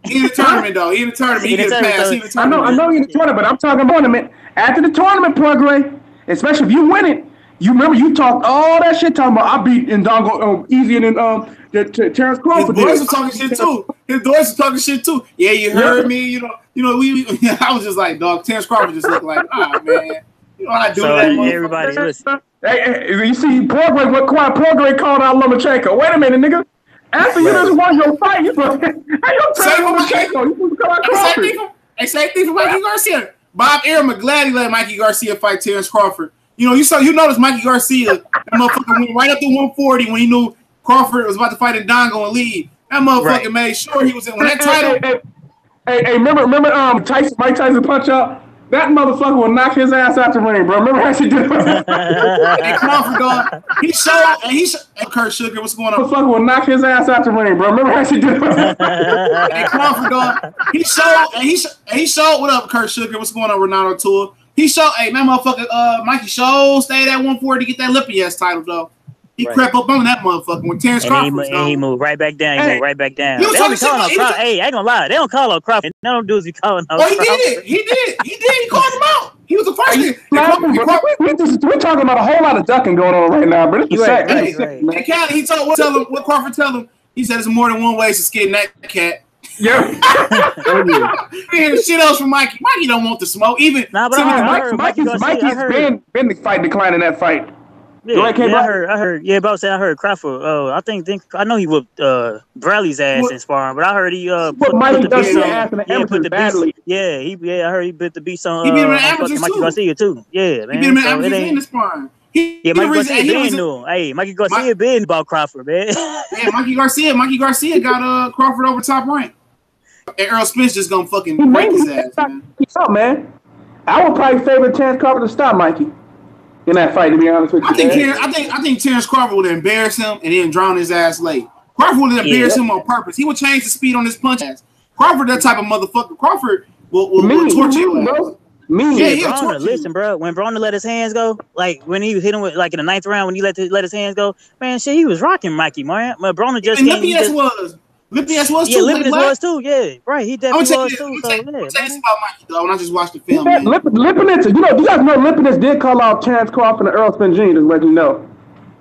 He in the tournament though. He in the tournament. He get a pass. I know he in the tournament, but I'm talking tournament. After the tournament, Prograde, especially if you win it. You remember you talked all that shit talking about I beat Ndongo easier than Terrence Crawford. His boys were talking shit too. Yeah, you heard me. You know. I was just like, dog. Terrence Crawford just looked like, man. You know how I do that. Everybody, listen. Hey, you see, Prograde called out Lomachenko. Wait a minute, nigga. After you just won your fight, you how you tell Lomachenko? You call out Crawford. Hey, same thing for Mikey Garcia. Bob Arum McGladdy let Mikey Garcia fight Terrence Crawford. You notice Mikey Garcia, that motherfucker went right up to 140 when he knew Crawford was about to fight in Dongo and lead. That motherfucker made sure he was in that title. Hey, remember Mike Tyson punch out? That motherfucker will knock his ass out the ring, bro. Remember how she did it? Hey, Crawford, dog. He showed Kurt Sugar, what's going on? Motherfucker will knock his ass out the ring, bro. Remember how she did it? Hey, Crawford, dog. He showed what up, Kurt Sugar, what's going on, Renato Tour. He showed, hey, man, motherfucker, Mikey Show stayed at 140 to get that Lippy ass title, though. He crept up on that motherfucker when Terrence Crawford. He moved right back down. They don't call him Crawford. Hey, I ain't gonna lie. They don't call him Crawford. None of them dudes be calling him Crawford. He did. He called him out. He was the first. We're talking about a whole lot of ducking going on right now, but it's right. Hey, Cal, he told what Crawford tell him. He said there's more than one way to skin that cat. Yeah. And shit else from Mikey. Mikey don't want the smoke. Even Mikey's been the fight declining that fight. I heard. Yeah, about to say I heard Crawford. I know he whooped Bradley's ass in sparring, but I heard he put the beast on. I heard he put the beast on. He beat him in amateurs Mikey Garcia too. Yeah, man. He beat him in amateurs in the sparring. Mikey Garcia been new. Hey, Mikey Garcia been about Crawford, man. Yeah, Mikey Garcia got Crawford over top rank. And Earl Spence just gonna fucking break his ass, man. I would probably favor Terrence Crawford to stop Mikey in that fight, to be honest with you. I think Terrence Crawford would embarrass him and then drown his ass late. Crawford would embarrass him on purpose. He would change the speed on his punch ass. Crawford, that type of motherfucker. Crawford will torture you, bro. Listen, bro. When Broner let his hands go, like when he hit him with, like in the 9th round, when he let his hands go, man, shit, he was rocking Mikey, man. But Broner just Lipiness was too. Yeah, Lipiness was too. Yeah, right. He definitely was too. I'm tell you this about Mikey, though. When I just watched the film, Lipiness, you guys know Lipiness did call out Terrence Crawford and Earl Spence Jr. to let you know.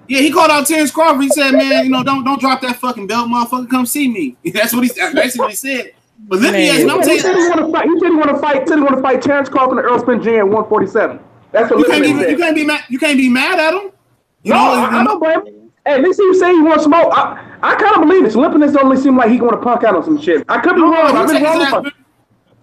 Yeah, he called out Terrence Crawford. He said, "Man, don't drop that fucking belt, motherfucker. Come see me." That's basically what he said. But Lipiness, he said he want to fight Terrence Crawford and Earl Spence Jr. at 147. That's what Lipiness said. You can't be mad at him. I don't blame him. Hey, at least he say he wants smoke. I kind of believe it. Lipiness only seem like he going to punk out on some shit. I could be wrong. I've been wrong.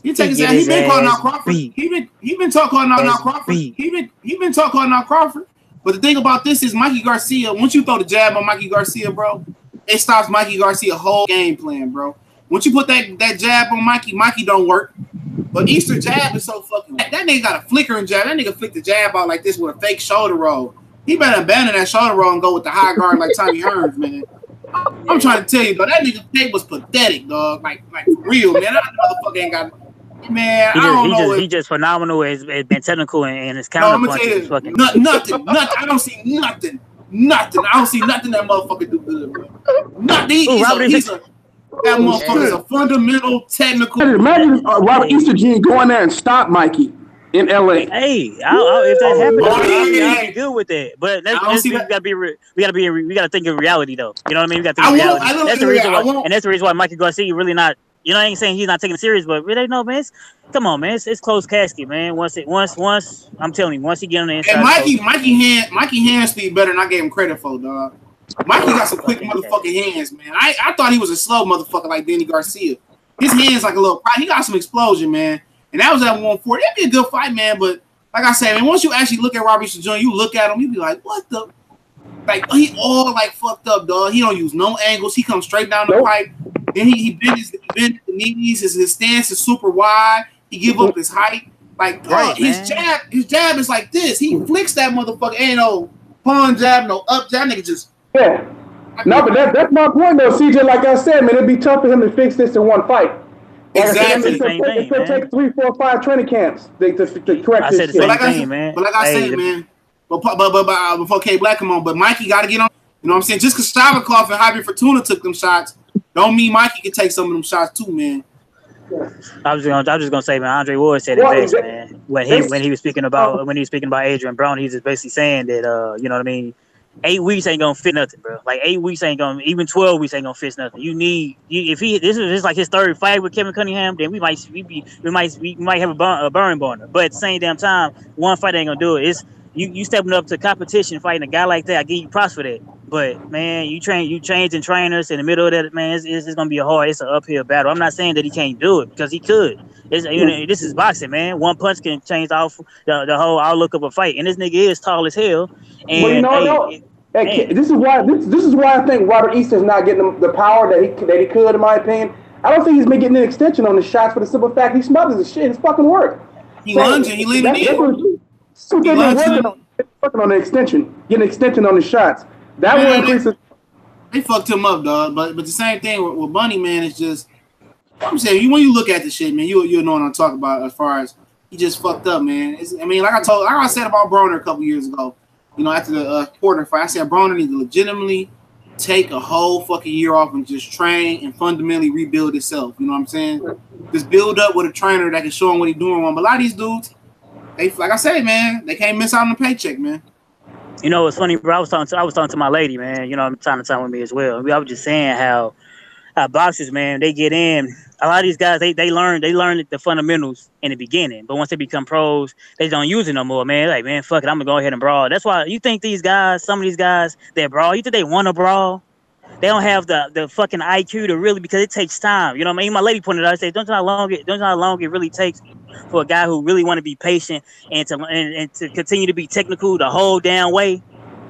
He take his ass. He been calling out Crawford. He been talking out Crawford. He been talking out Crawford. But the thing about this is Mikey Garcia. Once you throw the jab on Mikey Garcia, bro, it stops Mikey Garcia's whole game plan, bro. once you put that jab on Mikey don't work. But Easter jab is so fucking. That nigga got a flickering jab. That nigga flicked the jab out like this with a fake shoulder roll. He better abandon that shoulder roll and go with the high guard like Tommy Hearns, man. I'm trying to tell you, but that nigga tape was pathetic, dog. Like for real, man. That motherfucker ain't got. Man, I don't know. He just phenomenal. It's been technical and his counter punches. Nothing. I don't see nothing. I don't see nothing that motherfucker do good, bro. Nothing. That motherfucker is a fundamental technical. Imagine Robert Eastergene going there and stop Mikey in LA. Hey, if that happens, I'll be good with that. But we gotta think of reality though. You know what I mean? We gotta think of reality. That's the reason why, and that's the reason why Mikey Garcia really not. You know, I ain't saying he's not taking it serious, but really, no, man. Come on, man. It's closed casket, man. Once I'm telling you, once he get on the inside. And Mikey hand speed better than I gave him credit for, dog. Mikey got some quick motherfucking hands, man. I thought he was a slow motherfucker like Danny Garcia. His hands like a little. He got some explosion, man. And that was at 140. That'd be a good fight, man. But like I said, man, once you actually look at Robert Easter Jr., you look at him, you be like, what the? Like he all like fucked up, dog. He don't use no angles. He comes straight down the pipe. Then he bends the knees. His stance is super wide. He give up his height. Like dog, his jab is like this. He flicks that motherfucker. Ain't no pawn jab, no up jab. Nigga just No, but that's my point though, CJ. Like I said, man, it'd be tough for him to fix this in one fight. Exactly. It could take 3, 4, 5 training camps to correct this shit. But like I said, man. But before K Black come on, but Mikey got to get on. You know what I'm saying? Just because Stavakov and Hifi Fortuna took them shots, don't mean Mikey can take some of them shots too, man. I was just gonna say, man. Andre Ward said it best, man. When he was speaking about Adrian Brown, he's just basically saying that you know what I mean. 8 weeks ain't gonna fit nothing, bro. Like 8 weeks ain't gonna, even 12 weeks ain't gonna fit nothing. If this is like his third fight with Kevin Cunningham, then we might have a burn burner. But at the same damn time, one fight ain't gonna do it. It's you stepping up to competition, fighting a guy like that. I give you props for that. But man, you changing trainers in the middle of that, man. It's gonna be it's an uphill battle. I'm not saying that he can't do it because he could. This is boxing, man. One punch can change the whole outlook of a fight. And this nigga is tall as hell. And this is why I think Robert Easter's not getting the power that he could, in my opinion. I don't think he's been getting an extension on the shots for the simple fact he smothers the shit. His fucking work. He lunging. He leaning in. Working on the extension, getting an extension on the shots. That will increase. They fucked him up, dog. But the same thing with Bunny, man. It's just I'm saying when you look at the shit, man, you'll know what I'm talking about. As far as he just fucked up, man. Like I said about Broner a couple years ago. You know, after the Porter fight, I said Broner needs to legitimately take a whole fucking year off and just train and fundamentally rebuild itself. You know what I'm saying? Just build up with a trainer that can show him what he's doing wrong. But a lot of these dudes, they like I said, man, they can't miss out on the paycheck, man. You know, it's funny, bro. I was talking to my lady, man. You know, time to time with me as well. I was just saying how boxers, man, they get in. A lot of these guys, they learn the fundamentals in the beginning, but once they become pros, they don't use it no more, man. Like, man, fuck it, I'm gonna go ahead and brawl. That's why you think some of these guys that brawl, you think they want to brawl? They don't have the fucking IQ to really, because it takes time. You know what I mean? My lady pointed out, I said, don't you know how long it really takes for a guy who really want to be patient and to continue to be technical the whole damn way.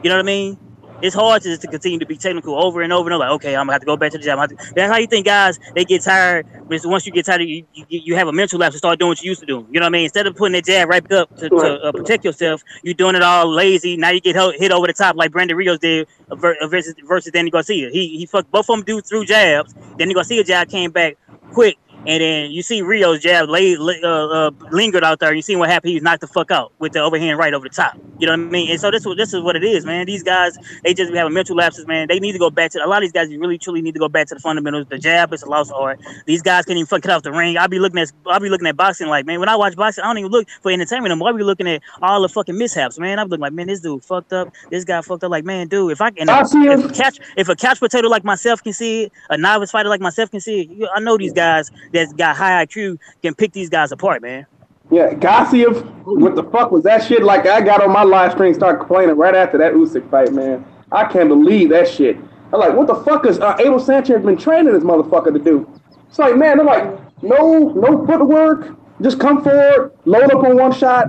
You know what I mean? It's hard to continue to be technical over and over and over. Like, okay, I'm gonna have to go back to the gym. That's how you think guys, they get tired. Once you get tired, you have a mental lapse to start doing what you used to do. You know what I mean? Instead of putting that jab right up to protect yourself, you're doing it all lazy. Now you get hit over the top like Brandon Rios did versus Danny Garcia. He fucked both of them dudes through jabs. Danny Garcia jab came back quick. And then you see Rio's jab lingered out there. You see what happened. He was knocked the fuck out with the overhand right over the top. You know what I mean? And so this is what it is, man. These guys, they just have mental lapses, man. They need to go back to a lot of these guys. You really truly need to go back to the fundamentals. The jab is a lost art. These guys can't even fuck it off the ring. I'll be looking at boxing like, man. When I watch boxing, I don't even look for entertainment anymore. I'll be looking at all the fucking mishaps, man. I'm looking like, man, this dude fucked up. This guy fucked up. Like, man, dude, if a couch potato like myself can see it, a novice fighter like myself can see it. I know these guys that's got high IQ can pick these guys apart, man. Yeah, Garcia, what the fuck was that shit? Like, I got on my live stream and started complaining right after that Usyk fight, man. I can't believe that shit. I'm like, what the fuck is Abel Sanchez been training this motherfucker to do? It's like, man, they're like, no footwork, just come forward, load up on one shot,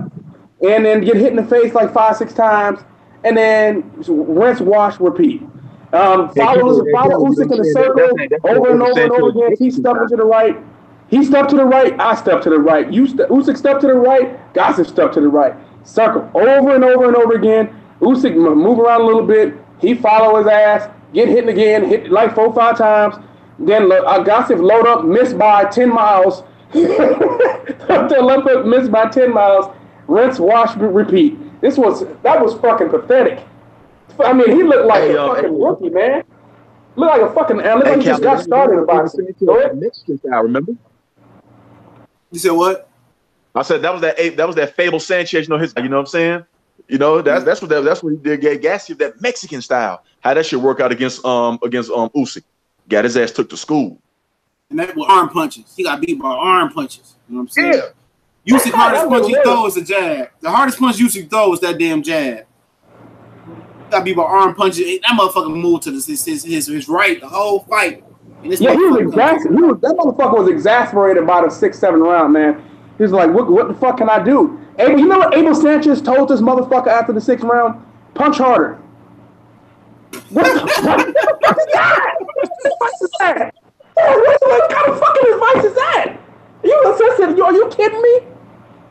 and then get hit in the face like 5-6 times, and then rinse, wash, repeat. Follow Usyk in the circle over and over and over again. He stepped to the right. He stepped to the right. I stepped to the right. Usyk stepped to the right. Gossip stepped to the right. Circle over and over and over again. Usyk move around a little bit. He follow his ass. Get hit again. Hit like 4-5 times. Then Gossip load up. Miss by 10 miles. Miss by 10 miles. Rinse, wash, repeat. That was fucking pathetic. I mean, he looked like a fucking rookie, man. Looked like a fucking. Looked like he just got started about it. Mexican style, remember? You said what? I said that was that Fable Sanchez. You know what I'm saying? You know that's what he did. Gave Garcia that Mexican style. How that should work out against Usyk. Got his ass took to school. And that was arm punches. He got beat by arm punches. You know what I'm saying? Yeah. Usyk hardest punch he throw is a jab. The hardest punch Usyk throw is that damn jab. Got beat by arm punches. That motherfucker moved to his right the whole fight. He was exasperated. That motherfucker was exasperated by the 6-7 round, man. He was like, what the fuck can I do? You know what Abel Sanchez told this motherfucker after the 6th round? Punch harder. What the fuck is that? What kind of fucking advice is that? Are you kidding me?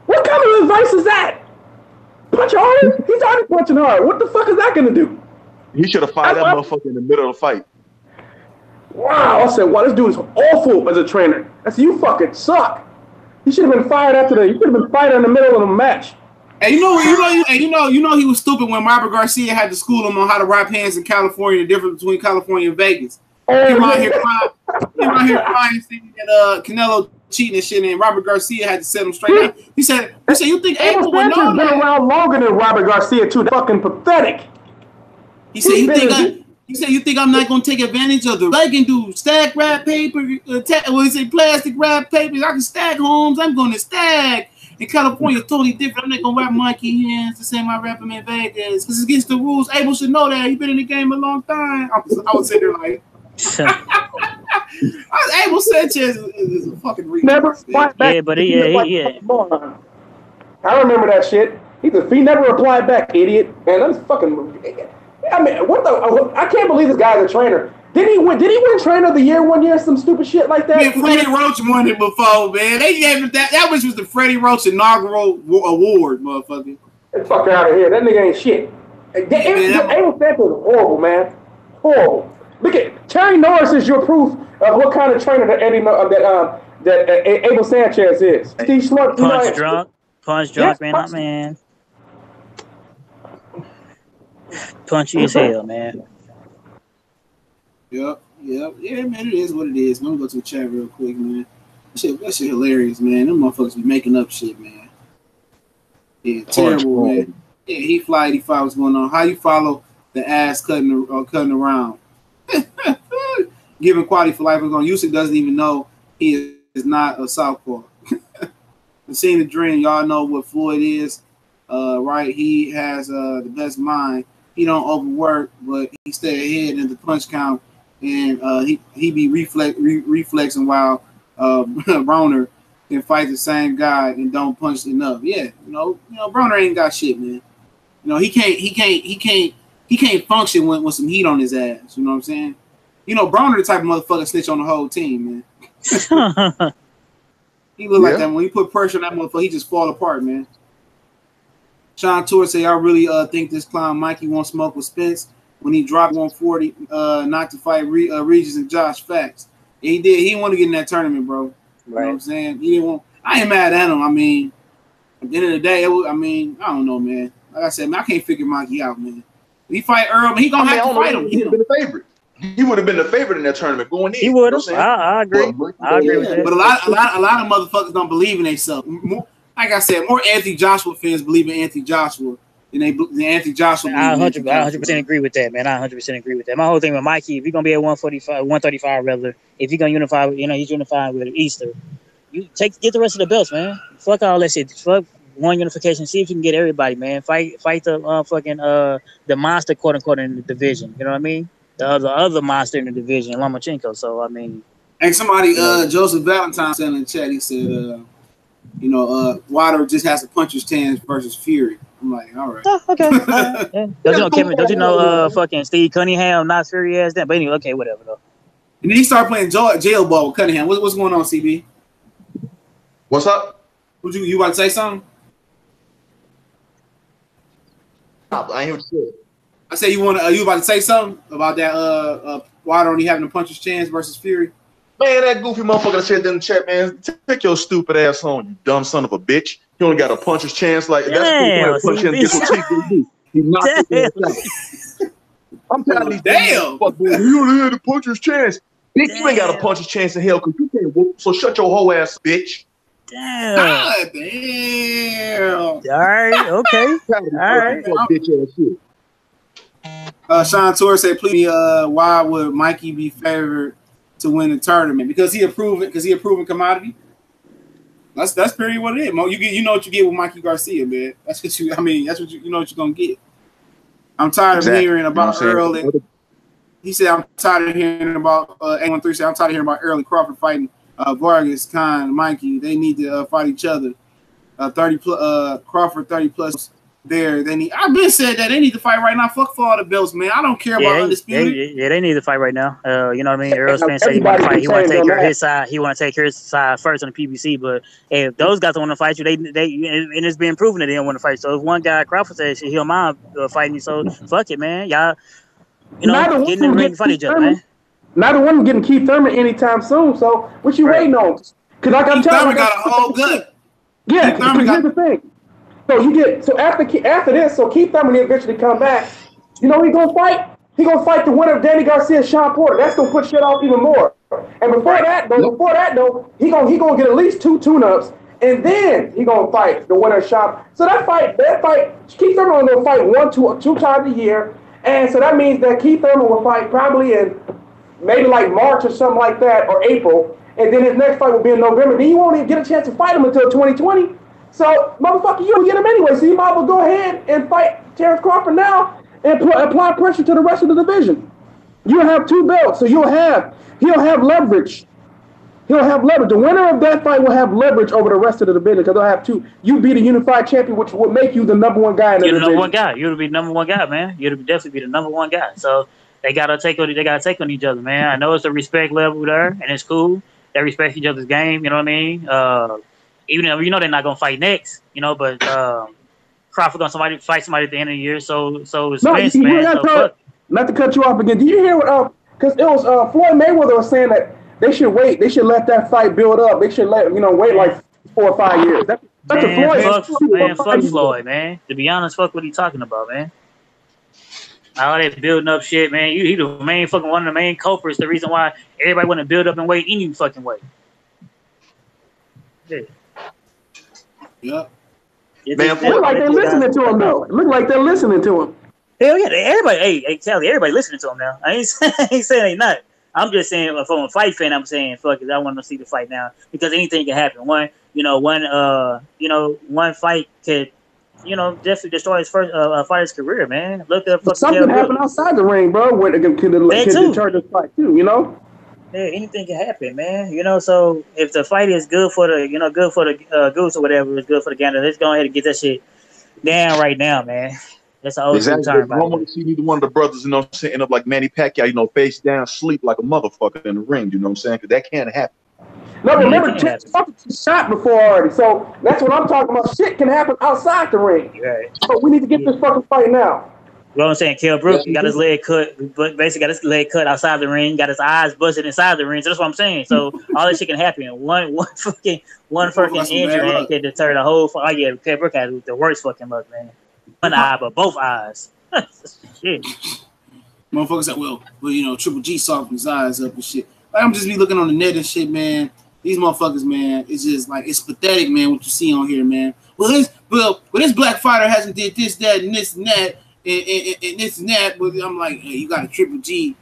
What kind of advice is that? Punch harder? He's already punching hard. What the fuck is that gonna do? He should have fired that motherfucker in the middle of the fight. Wow, I said, wow, this dude is awful as a trainer. I said, you fucking suck. You should have been fired you should have been fired in the middle of the match. And you know he was stupid when Robert Garcia had to school him on how to wrap hands in California, the difference between California and Vegas. He out here crying, saying that Canelo cheating and shit, and Robert Garcia had to set him straight up. He said, you think Abel would know that? Been around longer than Robert Garcia too. That's fucking pathetic. He said, you think I'm not gonna take advantage of the I can do stack wrap paper, plastic wrap papers. I can stack homes. I'm gonna stack. In California, totally different. I'm not gonna wrap Mikey hands the same I wrap him in Vegas because it's against the rules. Abel should know that. He's been in the game a long time. I was sitting there like, Abel Sanchez is a fucking retard. Never replied back. Yeah, but I remember that shit. He never replied back, idiot. Man, that's fucking. I mean, I can't believe this guy's a trainer. Did he win Trainer of the Year one year? Some stupid shit like that. Yeah, Freddie Roach won it before, man. They gave him that. That was the Freddie Roach inaugural award, motherfucker. Get the fuck out of here. That nigga ain't shit. Abel Sanchez is horrible, man. Horrible. Look at Terry Norris is your proof of what kind of trainer that Abel Sanchez is. Steve Smart, punch drunk, man. Punchy as hell, man. Yep. Yeah, man, it is what it is. Let me go to the chat real quick, man. That shit hilarious, man. Them motherfuckers be making up shit, man. Yeah, terrible, man. Yeah, he fly 85. What's going on? How you follow the ass cutting around? Giving quality for life. Usyk doesn't even know he is not a southpaw. Seeing the dream, y'all know what Floyd is, right? He has the best mind. He don't overwork, but he stay ahead in the punch count, and he be reflexing while Broner can fight the same guy and don't punch enough. Yeah, you know, Broner ain't got shit, man. You know, he can't function with some heat on his ass. You know what I'm saying? You know, Broner the type of motherfucker snitch on the whole team, man. He look like that when you put pressure on that motherfucker, he just fall apart, man. Sean Tour say, I really think this clown Mikey won't smoke with Spence when he dropped 140 not to fight Regis and Josh. Facts. Yeah, he did. He didn't want to get in that tournament, bro. Right. You know what I'm saying? He didn't want. I ain't mad at him. I mean, at the end of the day, I don't know, man. Like I said, man, I can't figure Mikey out, man. If he fight Earl, he gonna have to fight him. He would have been the favorite. He would have been the favorite in that tournament going in. He would have. I agree. I agree with that. But a lot of motherfuckers don't believe in themselves. Like I said, more Anthony Joshua fans believe in Anthony Joshua than Anthony Joshua. I 100% agree with that, man. I 100% agree with that. My whole thing with Mikey, if you're gonna be at 135 rather, if you're gonna unify, he's unifying with Easter. You get the rest of the belts, man. Fuck all that shit. Fuck one unification. See if you can get everybody, man. Fight the the monster, quote unquote, in the division. You know what I mean? The other monster in the division, Lomachenko. So I mean, and somebody, Joseph Valentine said in the chat, he said, Wilder just has to punch his hands versus Fury. I'm like, all right. Oh, okay. All right. Yeah. Don't you know Kevin? Don't you know fucking Steve Cunningham? Not Fury ass that, but anyway, okay, whatever though. And then he started playing jail ball with Cunningham. What's going on, CB? What's up? You about to say something? I ain't hear what you said. I said you about to say something about that Wilder only having a puncher's chance versus Fury? Man, that goofy motherfucker that said that in the chat, man, take your stupid ass home, you dumb son of a bitch. You only got a puncher's chance. Like, that's punch in. Guess what Chief gonna do? He knocked his ass out. I'm telling these damn. Fuck, boy, you only had a puncher's chance. Bitch, you ain't got a puncher's chance in hell because you can't whoop. So shut your whole ass, bitch. Damn. God damn. All right. Okay. All right. Bitch ass shit. Sean Torres said, please, why would Mikey be favored to win the tournament? Because he a proven commodity. That's pretty what it is, Mo. You know what you get with Mikey Garcia, man. That's what you know what you're gonna get. I'm tired of hearing about Earl. He said, I'm tired of hearing about 813 said, I'm tired of hearing about Earl and Crawford fighting Vargas, Khan, Mikey. They need to fight each other. 30 plus Crawford 30 plus there. I've been said that they need to fight right now. Fuck for all the belts, man. I don't care about undisputed. Yeah, they need to fight right now. You know what I mean? Earl Spence said he want to fight. He want to take care of his side. He want to take care of his side first on the PBC. But if those guys don't want to fight you, they and it's been proven that they don't want to fight. So if one guy Crawford says he don't mind fighting you, so fuck it, man. Y'all, you know, getting in the ring to fight each other, man. Neither one getting Keith Thurman anytime soon. So what you waiting on? Because like I'm telling you, got a whole gun. Yeah, here's the thing. So after this, so Keith Thurman eventually come back. You know he gonna fight? He gonna fight the winner of Danny Garcia, Sean Porter. That's gonna put shit off even more. And before that though, he gonna get at least 2 tune-ups, and then he gonna fight the winner of Sean. So that fight, Keith Thurman gonna fight two times a year, and so that means that Keith Thurman will fight probably in maybe like March or something like that, or April, and then his next fight will be in November. Then you won't even get a chance to fight him until 2020. So, motherfucker, you don't get him anyway. So you might as well go ahead and fight Terrence Crawford now and apply pressure to the rest of the division. You'll have 2 belts, so he'll have leverage. He'll have leverage. The winner of that fight will have leverage over the rest of the division because they'll have 2. You be the unified champion, which will make you the number 1 guy in the division. You're the number 1 guy. You'll be the number 1 guy, man. You'll definitely be the number 1 guy. So they gotta take on each other, man. I know it's a respect level there, and it's cool. They respect each other's game. You know what I mean? Even though you know they're not gonna fight next, you know, but Crawford gonna fight somebody at the end of the year. So it's Spence, man. Not to cut you off again. Did you hear what? Because it was Floyd Mayweather was saying that they should wait. They should let that fight build up. They should wait like 4 or 5 years. Fuck Floyd, man. To be honest, fuck what he talking about, man. All that building up shit, man. He the main fucking one of the main culprits. The reason why everybody want to build up and wait any fucking way. Yeah. Yep. Look like they're listening to him though. Look like they're listening to him. Hell yeah, everybody. Hey, Kelly, everybody listening to him now. I ain't saying they not. I'm just saying from a fight fan, I'm saying fuck it. I want to see the fight now because anything can happen. One fight could, definitely destroy his first fighter's career, man. Look at something happened outside the ring, bro. When it could deter this fight too, Yeah, anything can happen, man. So if the fight is good for the goose or whatever, it's good for the gander. Let's go ahead and get that shit down right now, man. That's an old term. I don't want to see neither one of the brothers, end up like Manny Pacquiao, face down, sleep like a motherfucker in the ring. You know what I'm saying? Because that can't happen. No, remember, shot before already. So that's what I'm talking about. Shit can happen outside the ring. Right. So we need to get this fucking fight now. You know what I'm saying? Kell Brook got his leg cut, but basically got his leg cut outside the ring, got his eyes busted inside the ring. So that's what I'm saying. So all this shit can happen. One fucking injury can deter the whole. Oh yeah, Kell Brook has the worst fucking luck, man. One eye, but both eyes. Shit. Motherfuckers said, well, Triple G softened his eyes up and shit. Like, I'm just be looking on the net and shit, man. These motherfuckers, man, it's just like it's pathetic, man. What you see on here, man. Well, this black fighter hasn't did this, that, and this and that. And this and that, but I'm like, hey, you got a Triple G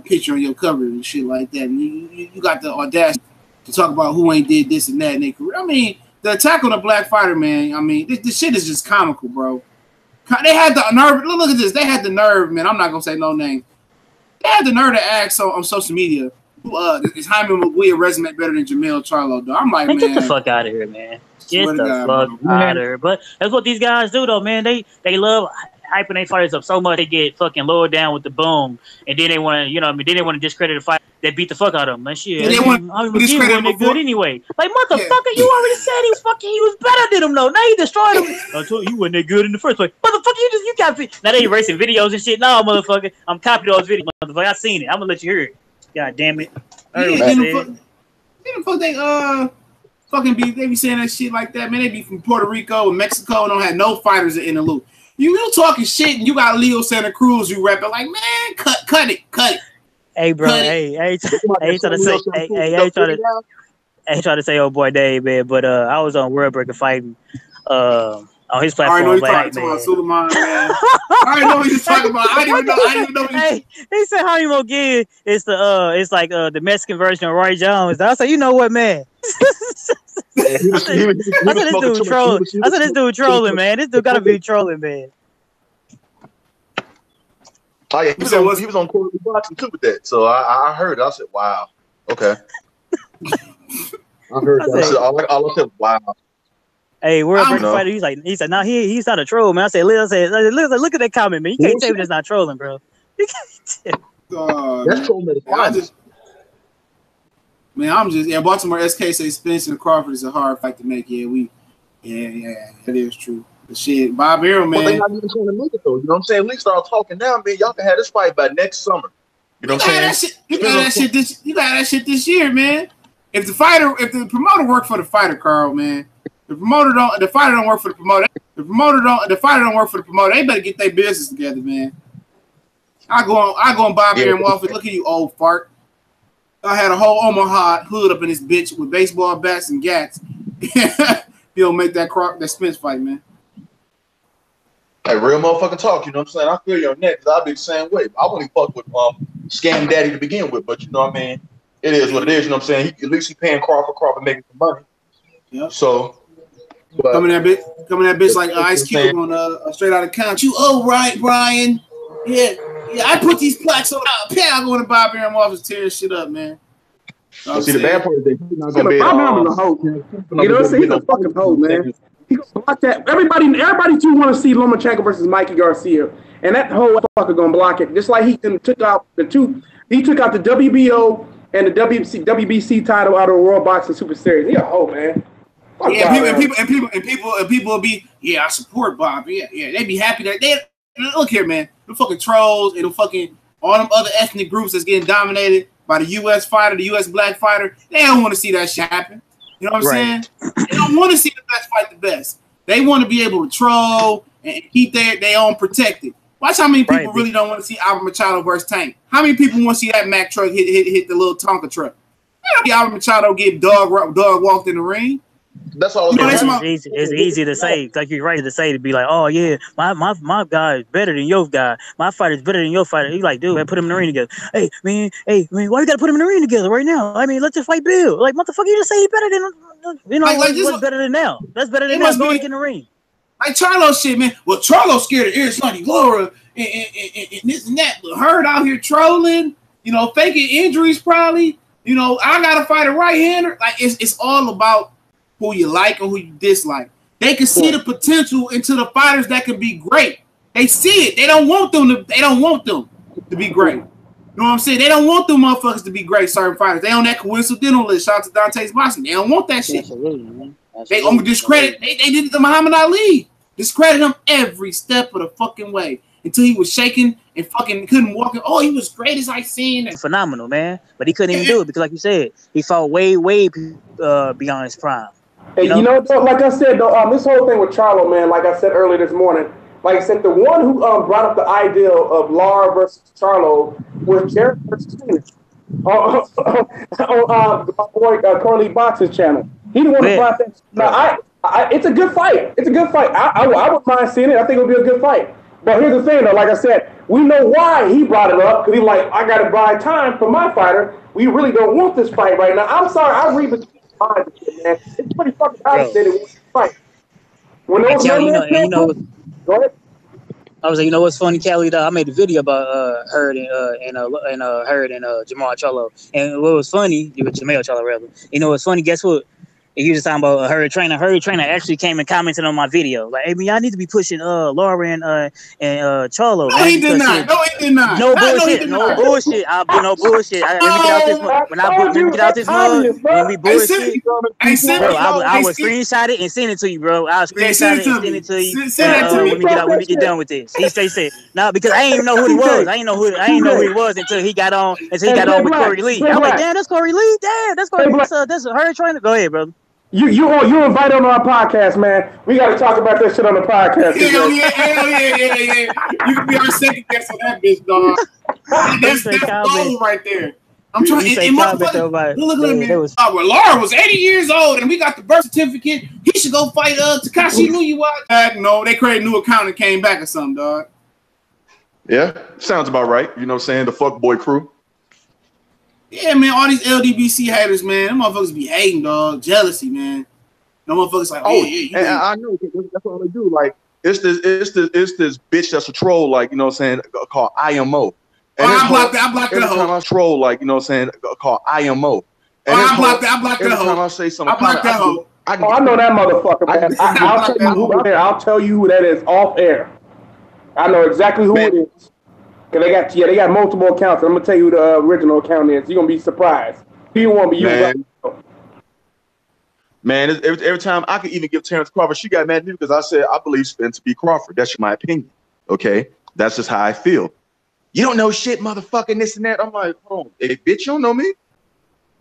picture on your cover and shit like that, and you got the audacity to talk about who ain't did this and that in their career. I mean, the attack on the black fighter, man. I mean, this shit is just comical, bro. They had the nerve. Look at this. They had the nerve, man. I'm not gonna say no names. They had the nerve to ask on social media, Is Jaime Maguire resume better than Jamel Charlo? Though I'm like, man, get the fuck out of here, man. Get the fuck out of here. But that's what these guys do, though, man. They love hyping their fighters up so much they get fucking lowered down with the boom, and then they want to, you know, then they want to discredit the fight that beat the fuck out of them. Man, shit, they want to discredit him good anyway. Like, motherfucker, you already said he was better than him, though. Now you destroyed him. I told you wasn't that good in the first place. Motherfucker, you got now they erasing videos and shit. No, motherfucker, I'm copying those videos, motherfucker. I seen it. I'm gonna let you hear it. God damn it. They be saying that shit like that, man. They be from Puerto Rico and Mexico and don't have no fighters in the loop. You talking shit and you got Leo Santa Cruz you rapping like, man, cut it. Hey, bro, hey, trying to say, oh boy, Dave, man. But I was on World Breaker fighting on his platform. I already know you're talking about Suleiman, man. I already know what you're talking about. I didn't even know. Hey, he said Jaime Maguire is it's like the Mexican version of Roy Jones. I said, you know what, man? I said this dude trolling, man. This dude gotta be trolling, man. Oh yeah, he was on quarterly boxing too with that. So I heard. I said, wow, okay. I heard. All I said, wow. Hey, World Breaker fighter. He said, nah, he's not a troll, man. I said, look at that comment, man. You can't tell me that's not trolling, bro. That's trolling. Man, Baltimore SK say Spence and Crawford is a hard fight to make. Yeah, that is true. But shit, Bob Arum, man. Well, they're not even trying to make it though. You know what I'm saying? At least start talking now, man. Y'all can have this fight by next summer. You know what I'm saying? You got that shit this year, man. If the promoter worked for the fighter, Carl, man. The fighter don't work for the promoter. The fighter don't work for the promoter. They better get their business together, man. I go on Bob Arum Walford. Look at you, old fart. I had a whole Omaha hood up in this bitch with baseball bats and gats. You don't make that Spence fight, man. Hey, real motherfucking talk, you know what I'm saying? I feel you on that because I'll be the same way. I wouldn't fuck with Scam Daddy to begin with, but you know what I mean? It is what it is, you know what I'm saying? At least he paying Crawford making some money. Yeah. So coming that bitch like Ice Cube on Straight Outta Compton. Right, Brian. Yeah, I put these plaques on. I'm going to Bob Arum office tearing shit up, man. See, the bad part is that he's not going to be Bob Arum is a hoe, man. You know what I'm saying? He's a fucking hoe, man. He gonna block that. Everybody too want to see Lomachenko versus Mikey Garcia, and that whole fucker gonna block it. Just like he took out the WBO and the WBC title out of the World Boxing Super Series. He a hoe, man. People will be, I support Bob. Yeah, they be happy that they look here, man. The fucking trolls and the fucking all them other ethnic groups that's getting dominated by the U.S. fighter, the U.S. black fighter. They don't want to see that shit happen. You know what I'm saying? They don't want to see the best fight the best. They want to be able to troll and keep their own protected. Watch how many people really don't want to see Albert Machado versus Tank. How many people want to see that Mack truck hit the little Tonka truck? Albert Machado get dog walked in the ring. That's all. It's easy to say, like you're right to say, to be like, oh yeah, my guy is better than your guy. My fighter is better than your fighter. He's like, dude, man, put him in the ring together. Hey man, why you gotta put him in the ring together right now? I mean, let's just fight Bill. Like, motherfucker, you just say he's better than, what's better than now? That's better than now. Go and get in the ring. Like Charlo shit, man. Well, Charlo scared of Earslunny Lara and this and that. But Hurd out here trolling, faking injuries probably. I gotta fight a right-hander. Like it's all about who you like and who you dislike. They can see the potential into the fighters that can be great. They see it. They don't want them to be great. You know what I'm saying? They don't want them motherfuckers to be great, certain fighters. They on that coincidental list. Shout out to Dante's boxing. They don't want that shit. Absolutely. They discredit. They did the Muhammad Ali. Discredit him every step of the fucking way until he was shaking and fucking couldn't walk. Oh, he was great as I seen. Phenomenal, man. But he couldn't even do it because, like you said, he fought way beyond his prime. Hey, like I said, though, this whole thing with Charlo, man, like I said earlier this morning, like I said, the one who brought up the idea of Lara versus Charlo was Jared versus Phoenix on my boy Curly Box's channel. He the one who brought that. Now, it's a good fight. It's a good fight. I wouldn't mind seeing it. I think it would be a good fight. But here's the thing, though. Like I said, we know why he brought it up because he's like, I got to buy time for my fighter. We really don't want this fight right now. I'm sorry. I read the mind, man. It's pretty fucking obvious that it was a fight. When those go ahead. I was like, you know what's funny, Cali? I made a video about Hurd and Jamal Charlo. And what was funny, Jamal Charlo rather. You know what's funny? Guess what? And he was talking about Hurd trainer. Hurd trainer actually came and commented on my video. Like, hey man, y'all need to be pushing Lara and Charlo. No, man, he did not. No, he did not. No bullshit. No bullshit. I'll be no bullshit. Let me get out this mug. Let me get out this mug. When we bullshit, I will screenshot it and send it to you, bro. I'll screenshot it and send it to you. When we get done with this. He said, no, because I ain't even know who he was. I ain't know who he was until he got on with Corey Lee. I'm like, damn, that's Corey Lee. Damn, that's Corey Lee. That's Hurd trainer. Go ahead, brother. You invite on our podcast, man. We got to talk about that shit on the podcast. Hell yeah. You can be our second guest on that bitch, dog. That's gold right there. I'm trying to look at me. Lara was 80 years old and we got the birth certificate. He should go fight Takashi Nuiwa. No, they created a new account and came back or something, dog. Yeah, sounds about right. You know what I'm saying? The fuck boy crew. Yeah, man, all these LDBC haters, man, them motherfuckers be hating, dog. Jealousy, man. No motherfuckers like, and I know that's what they do. Like, it's this bitch that's a troll, like, you know what I'm saying, called IMO. And I blocked that every time I troll, like, you know what I'm saying, called IMO. And I blocked that hoe. Every time I say something, I blocked that hoe. I know that motherfucker, man. I'll tell you who that is off air. I know exactly who it is. They got multiple accounts. I'm gonna tell you who the original account is. You're gonna be surprised. He won't be used. Man, every time I could even give Terrence Crawford, she got mad at me because I said I believe Spence to be Crawford. That's my opinion. Okay, that's just how I feel. You don't know shit, motherfucking this and that. I'm like, oh, hey, bitch, you don't know me.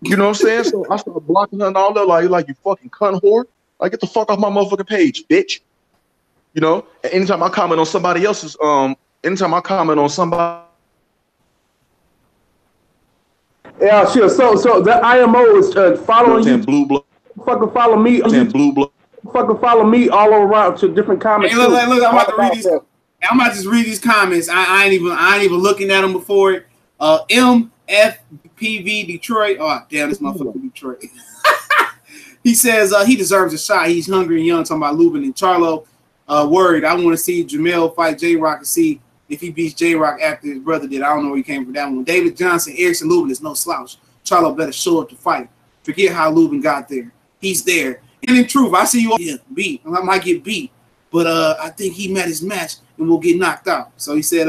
You know what I'm saying? So I started blocking her and all that, like you fucking cunt whore. Like, get the fuck off my motherfucking page, bitch. You know. And anytime I comment on somebody else's anytime I comment on somebody. Yeah, sure. So the IMO is following you. Blue blood. Fucking follow me. Blue blood. Fucking follow me all around to different comments. Hey, look, I'm about to read these. I'm about to just read these comments. I ain't even looking at them before it. MFPV Detroit. Oh damn, this motherfucker Detroit. He says he deserves a shot. He's hungry and young. Talking about Lubin and Charlo. Worried. I want to see Jamel fight J-Rock and see if he beats J-Rock after his brother did. I don't know where he came from that one. David Johnson, Erickson Lubin is no slouch. Charlo better show up to fight. Forget how Lubin got there. He's there. And in truth, I see you beat. I might get beat. But I think he met his match and will get knocked out. So he said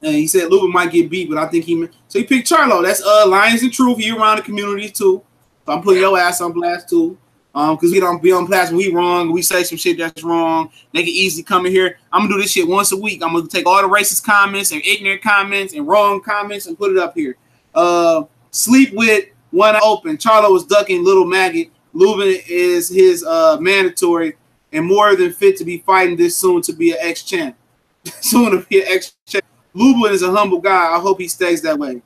Lubin might get beat, but I think so he picked Charlo. That's Lions and Truth. He around the community too. So I'm putting your ass on blast too. Because we don't be on blast when we wrong. We say some shit that's wrong. They can easily come in here. I'm gonna do this shit once a week. I'm gonna take all the racist comments and ignorant comments and wrong comments and put it up here. Sleep with one eye open. Charlo is ducking little maggot. Lubin is his mandatory and more than fit to be fighting this soon to be an ex-champ. Soon to be an ex-champ. Lubin is a humble guy. I hope he stays that way.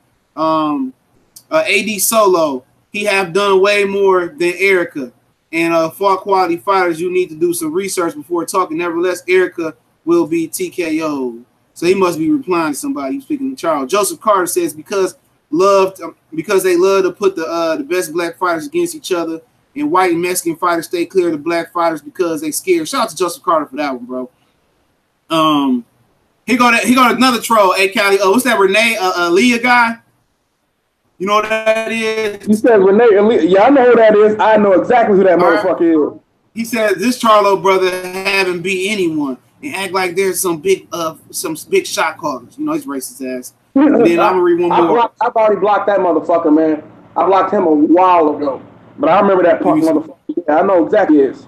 AD Solo, he have done way more than Erica. And far quality fighters, you need to do some research before talking. Nevertheless, Erica will be TKO. So he must be replying to somebody. He's speaking to Charles. Joseph Carter says because they love to put the best black fighters against each other, and white and Mexican fighters stay clear of the black fighters because they scared. Shout out to Joseph Carter for that one, bro. He got another troll. Hey, Cali. What's that Renee Leah guy? You know what that is? You said Renee. Yeah, I know who that is. I know exactly who that motherfucker is. He said this Charlo brother haven't beat anyone and act like there's some big shot callers. You know, he's racist ass. And then I'm gonna read one more. I've already blocked that motherfucker, man. I blocked him a while ago, but I remember that punk motherfucker. Yeah, I know exactly who he is.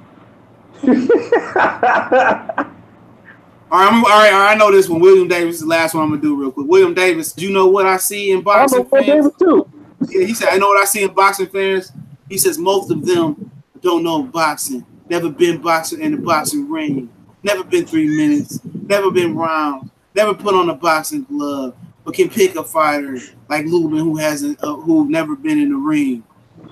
All right, I know this one. William Davis is the last one I'm gonna do real quick. William Davis, you know what I see in boxing fans? Davis too. Yeah, he said, I know what I see in boxing fans. He says most of them don't know boxing, never been boxing in the boxing ring, never been 3 minutes, never been rounds, never put on a boxing glove, but can pick a fighter like Lubin who never been in the ring,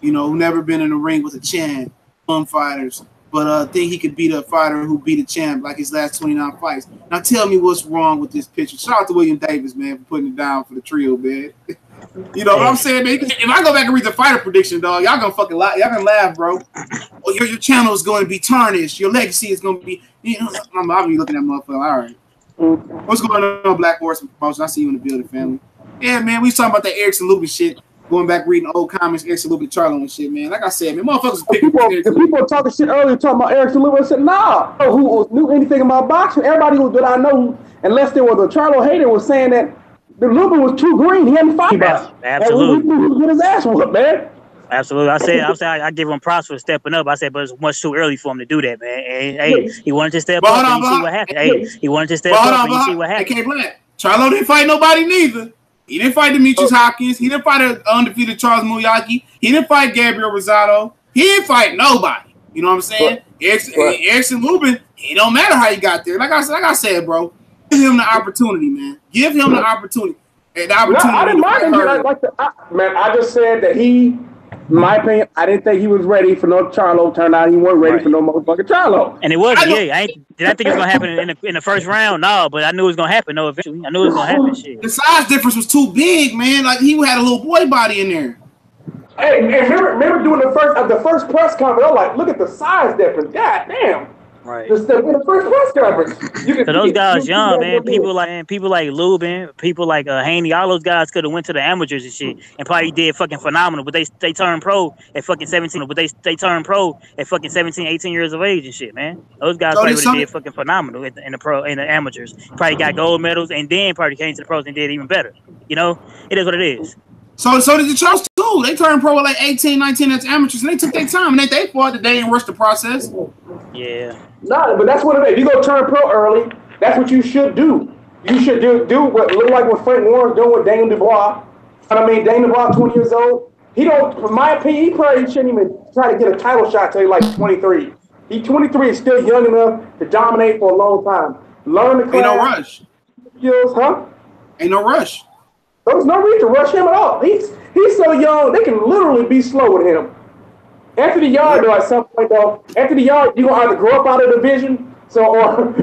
you know, who never been in the ring with a champ, fun fighters. But think he could beat a fighter who beat a champ like his last 29 fights. Now tell me what's wrong with this picture. Shout out to William Davis, man, for putting it down for the trio, man. You know what I'm saying, man? If I go back and read the fighter prediction, dog, y'all gonna fucking laugh. Y'all gonna laugh, bro. Oh, your channel is going to be tarnished. Your legacy is going to be, you know, I'll be looking at motherfucker. All right. What's going on, Black Horse Promotion? I see you in the building, family. Yeah, man, we was talking about that Erickson Lubin shit. Going back reading old comments, Erickson Lubin, Charlo and shit, man. Like I said, man, motherfuckers picking. People were talking shit earlier, talking about Erickson Lubin. I said, nah. Who knew anything about boxing? Everybody that I know, unless there was a Charlo hater, was saying that the Lubin was too green. He hadn't fought about. Absolutely. He was get his ass whooped, man. Absolutely. I give him props for stepping up. I said, but it's much too early for him to do that, man. And, hey, he wanted to step up and you see what happened. Hey, he wanted to step up and you see what happened. Okay, Black. Charlo didn't fight nobody neither. He didn't fight Demetrius Hopkins. He didn't fight an undefeated Charles Muyaki. He didn't fight Gabriel Rosado. He didn't fight nobody. You know what I'm saying? Erickson Lubin, it don't matter how he got there. Like I said, bro, give him the opportunity, man. Give him the opportunity. And the opportunity. No, I didn't mind him. Man, I just said that he, in my opinion, I didn't think he was ready for no Charlo. Turned out he wasn't ready for no motherfucking Charlo. And it wasn't. Did I think it was gonna happen in the first round? No, but I knew it was gonna happen. No, eventually, I knew it was gonna happen. Shit. The size difference was too big, man. Like he had a little boy body in there. Hey, remember doing the first press conference? I was like, look at the size difference. God damn. Right. In the first press conference. So those guys young, man. People like Lubin, people like Haney, all those guys could have went to the amateurs and shit and probably did fucking phenomenal. But they turned pro at fucking 17. But they turned pro at fucking 17, 18 years of age and shit, man. Those guys probably would have did fucking phenomenal in the amateurs. Probably got gold medals and then probably came to the pros and did even better. You know, it is what it is. So did the Charles too. They turned pro at like 18, 19 as amateurs, and they took their time and they fought that they didn't rush the process. Yeah. No, but that's what it is. If you go turn pro early, that's what you should do. You should do what look like what Frank Warren's doing with Dane Dubois. I mean, Dane Dubois, 20 years old. He don't, in my opinion, he probably shouldn't even try to get a title shot till he's like 23. He 23 is still young enough to dominate for a long time. Learn the class. Ain't no rush. Skills, huh? Ain't no rush. There's no reason to rush him at all. He's so young, they can literally be slow with him. Anthony Yard, though, at some point, though, Anthony Yard, you're going to have to grow up out of the division. So, or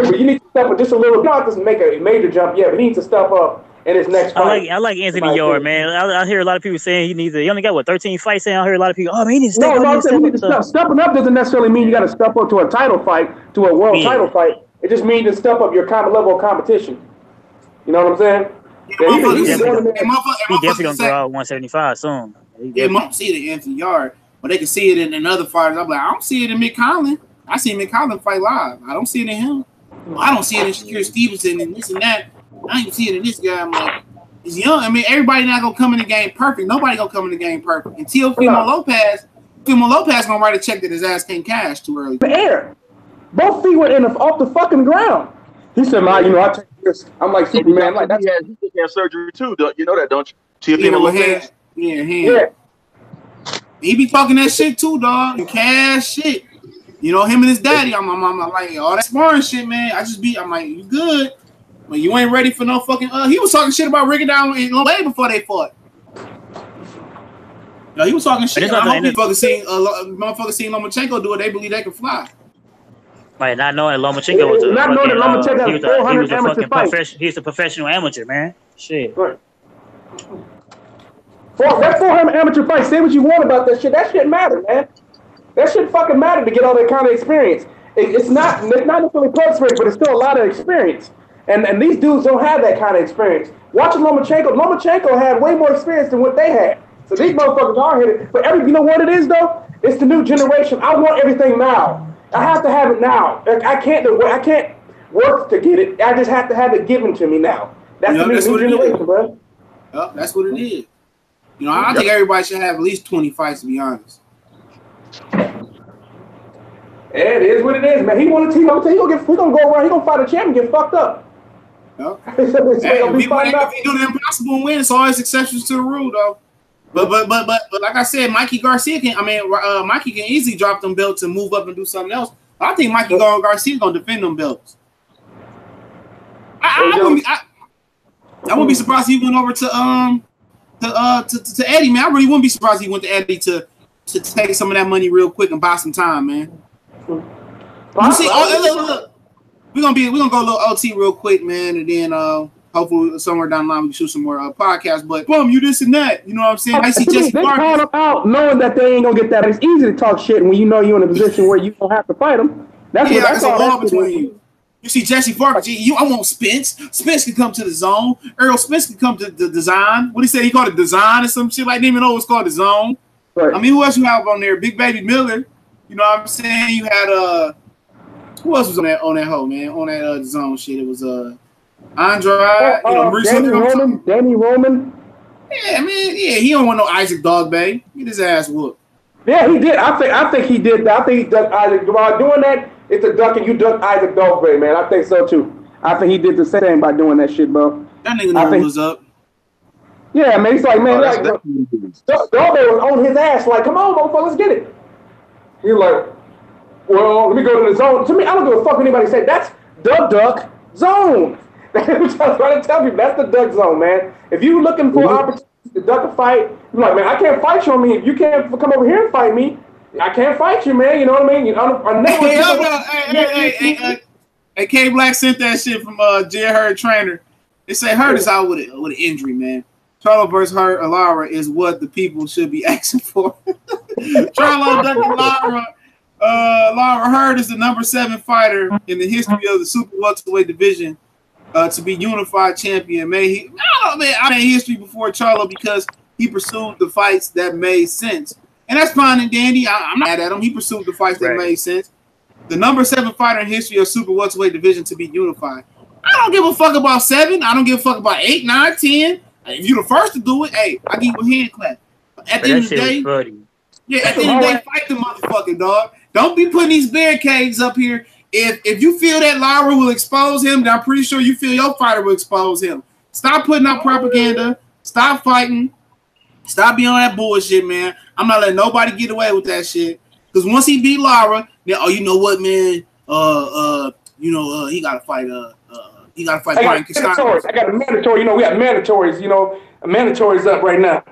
you need to step up just a little. Not just make a major jump yet, but he needs to step up in his next fight. I like Anthony Yard, man. I hear a lot of people saying he only got, 13 fights? I hear a lot of people, oh, man, he needs to step up. Stepping up doesn't necessarily mean you got to step up to a title fight, to a world title fight. It just means to step up your level of competition. You know what I'm saying? Yeah, he definitely going to go out 175 soon. They might see it in Anthony Yard, but they can see it in other fighters. I'm like, I don't see it in Mick Conlon. I see Mick Conlon fight live. I don't see it in him. I don't see it in Shakir Stevenson and this and that. I ain't see it in this guy. I'm like, he's young. I mean, everybody not gonna come in the game perfect. Nobody gonna come in the game perfect. And Teofimo Lopez gonna write a check that his ass can't cash too early. The air. Both feet were off the fucking ground. He said, I take this. I'm like Superman. Like that's he had surgery too. You know that, don't you? Teofimo Lopez. Yeah. He be talking that shit too, dog. And cash shit. You know, him and his daddy. I'm like, all that sparring shit, man. I'm like, you good. But you ain't ready for no fucking he was talking shit about Ricky down way before they fought. No, he was talking shit. Motherfuckers seen Lomachenko do it, they believe they can fly. Right, not knowing that Lomachenko was he was a professional amateur, man. Shit. Right. That 400 amateur fight, say what you want about that shit. That shit matter, man. That shit fucking matter to get all that kind of experience. It's not necessarily pro experience, but it's still a lot of experience. And these dudes don't have that kind of experience. Watching Lomachenko had way more experience than what they had. So these motherfuckers are hitting. But you know what it is though? It's the new generation. I want everything now. I have to have it now. I can't work to get it. I just have to have it given to me now. That's the new generation, bro. Yep, that's what it is. You know, I think everybody should have at least 20 fights, to be honest. It is what it is, man. He want to team up. He gonna go around. He gonna fight a champ and get fucked up. Yep. If he do the impossible and win, it's always exceptions to the rule, though. But like I said, Mikey Garcia Mikey can easily drop them belts and move up and do something else. I think Mikey Garcia gonna defend them belts. I wouldn't be surprised if he went over to Eddie, man. I really wouldn't be surprised if he went to Eddie to take some of that money real quick and buy some time, man. You see, look, we're gonna go a little OT real quick, man, and then hopefully somewhere down the line we can shoot some more podcasts. But you this and that, you know what I'm saying? I see Jesse they call them out knowing that they ain't gonna get that. It's easy to talk shit when you know you're in a position where you don't have to fight them. That's all between you. You see Jesse Parker, I want Spence. Spence can come to the zone. Earl Spence can come to the design. What he said, he called it design or some shit. Like, didn't even know it's called the zone. Right. I mean, who else you have on there? Big Baby Miller. You know what I'm saying? You had who else was on that hoe, man? On that zone shit. It was Andrade, Danny Roman. Yeah, man. Yeah, he don't want no Isaac Dogbay. Get his ass whooped. Yeah, he did. I think he did. I think he ducked Isaac. While doing that, it's a duck and you duck Isaac Dogbay, man. I think so too. I think he did the same thing by doing that shit, bro. That nigga knew what was up. Yeah, man. He's like, man, Dogbay was on his ass. Like, come on, motherfucker, let's get it. He's like, well, let me go to the zone. To me, I don't give a fuck what anybody say. That's the duck zone. I'm trying to tell people, that's the duck zone, man. If you looking for opportunities to duck a fight, you're like, man, I can't fight you on me. If you can't come over here and fight me, I can't fight you, man. You know what I mean? Hey, K Black sent that shit from J Hurd trainer. They say Hurd is out with an injury, man. Charlo versus Lara is what the people should be asking for. Charlo ducking Lara. Lara Hurd is the #7 fighter in the history of the super welterweight division to be unified champion. I made history before Charlo because he pursued the fights that made sense. And that's fine and dandy. I'm not mad at him. He pursued the fights that made sense. The #7 fighter in history of super welterweight division to be unified. I don't give a fuck about 7. I don't give a fuck about 8, 9, 10. If you're the first to do it, hey, I give you a hand clap. At the end of the day, fight the motherfucking dog. Don't be putting these barricades up here. If you feel that Lara will expose him, then I'm pretty sure you feel your fighter will expose him. Stop putting out propaganda. Stop fighting. Stop being on that bullshit, man. I'm not letting nobody get away with that shit. Because once he beat Lara, then you know what, man? He gotta fight. He gotta fight Brian Castano. I got a mandatory. You know, we got mandatories. You know, mandatories up right now.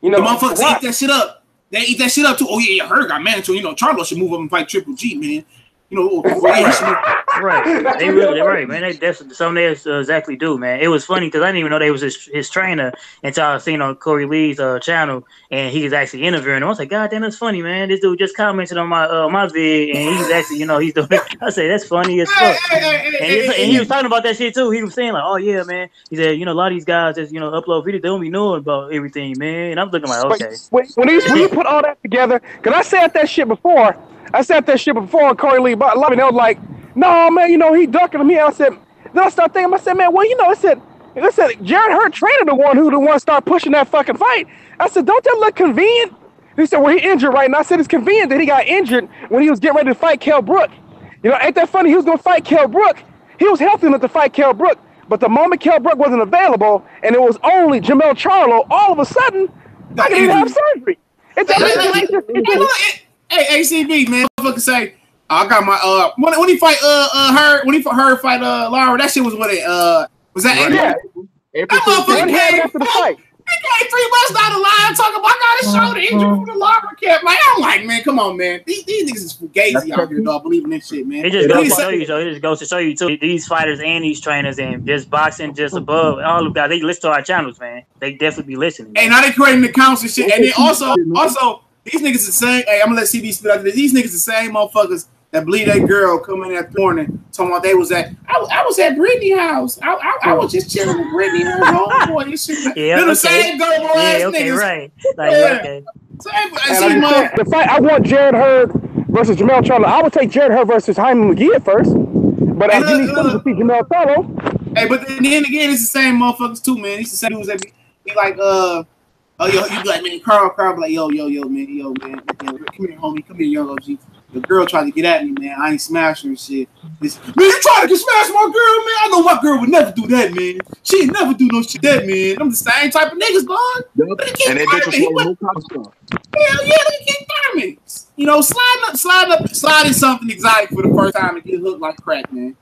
You know, the motherfuckers eat that shit up. They eat that shit up too. Oh yeah, Hurd got mandatory. You know, Charlo should move up and fight Triple G, man. You know, right? They really, right, man. That's something they exactly do, man. It was funny because I didn't even know they was his trainer until I seen on Corey Lee's channel, and he was actually interviewing him. I was like, God damn, that's funny, man. This dude just commented on my vid, and he's actually, he's doing. I said that's funny as fuck. And he was talking about that shit too. He was saying like, oh yeah, man. He said, a lot of these guys just upload videos, they don't be knowing about everything, man. And I'm looking like, okay. When you put all that together, because I said that shit before. On Corey Lee, but they was like, no, man, he ducking me. I said, then I started thinking, I said, man, well, I said, Jared Hurd trainer the one start pushing that fucking fight. I said, don't that look convenient? He said, well, he injured right now. I said, it's convenient that he got injured when he was getting ready to fight Kell Brook. Ain't that funny? He was going to fight Kell Brook. He was healthy enough to fight Kell Brook, but the moment Kell Brook wasn't available and it was only Jamel Charlo, all of a sudden, I didn't even have surgery. Hey, ACB, man, motherfucker say, I got my when he fight Hurd fight Lara, that shit was what it was that April? Yeah. That motherfucker came after the fight. He came 3 months down the line talking about I got a shoulder injury from the Lara camp. Like, I'm like, man, come on, man. These niggas is fugazi out here, dog, believing this shit, man. It just goes to show you too. These fighters and these trainers and just boxing just above all of guys, they listen to our channels, man. They definitely be listening. Man. Hey, now they creating accounts and shit. And then also these niggas the same. Hey, I'm gonna let CB spit out this. These niggas the same motherfuckers that believe that girl coming that morning talking about they was at. I was at Brittany's house. I was just chilling with Brittany and her homeboy and shit. Yeah, they're the same double ass niggas. Right. Like, okay. The fight. I want Jared Hurd versus Jamel Charlo. I would take Jared Hurd versus Hyman McGee at first, but I do need someone to see Jamel Charlo. Hey, but then again, it's the same motherfuckers too, man. It's the same dudes that be like you be like, man, Carl be like, yo, man, come here, homie, come here, young OG. The girl tried to get at me, man. I ain't smash her and shit. Man, you trying to smash my girl, man? I know my girl would never do that, man. She'd never do no shit that, man. I'm the same type of niggas, dog. Yep. And they bitch was no stuff. Hell yeah, let me keep firing me. Sliding something exotic for the first time and get hooked like crack, man.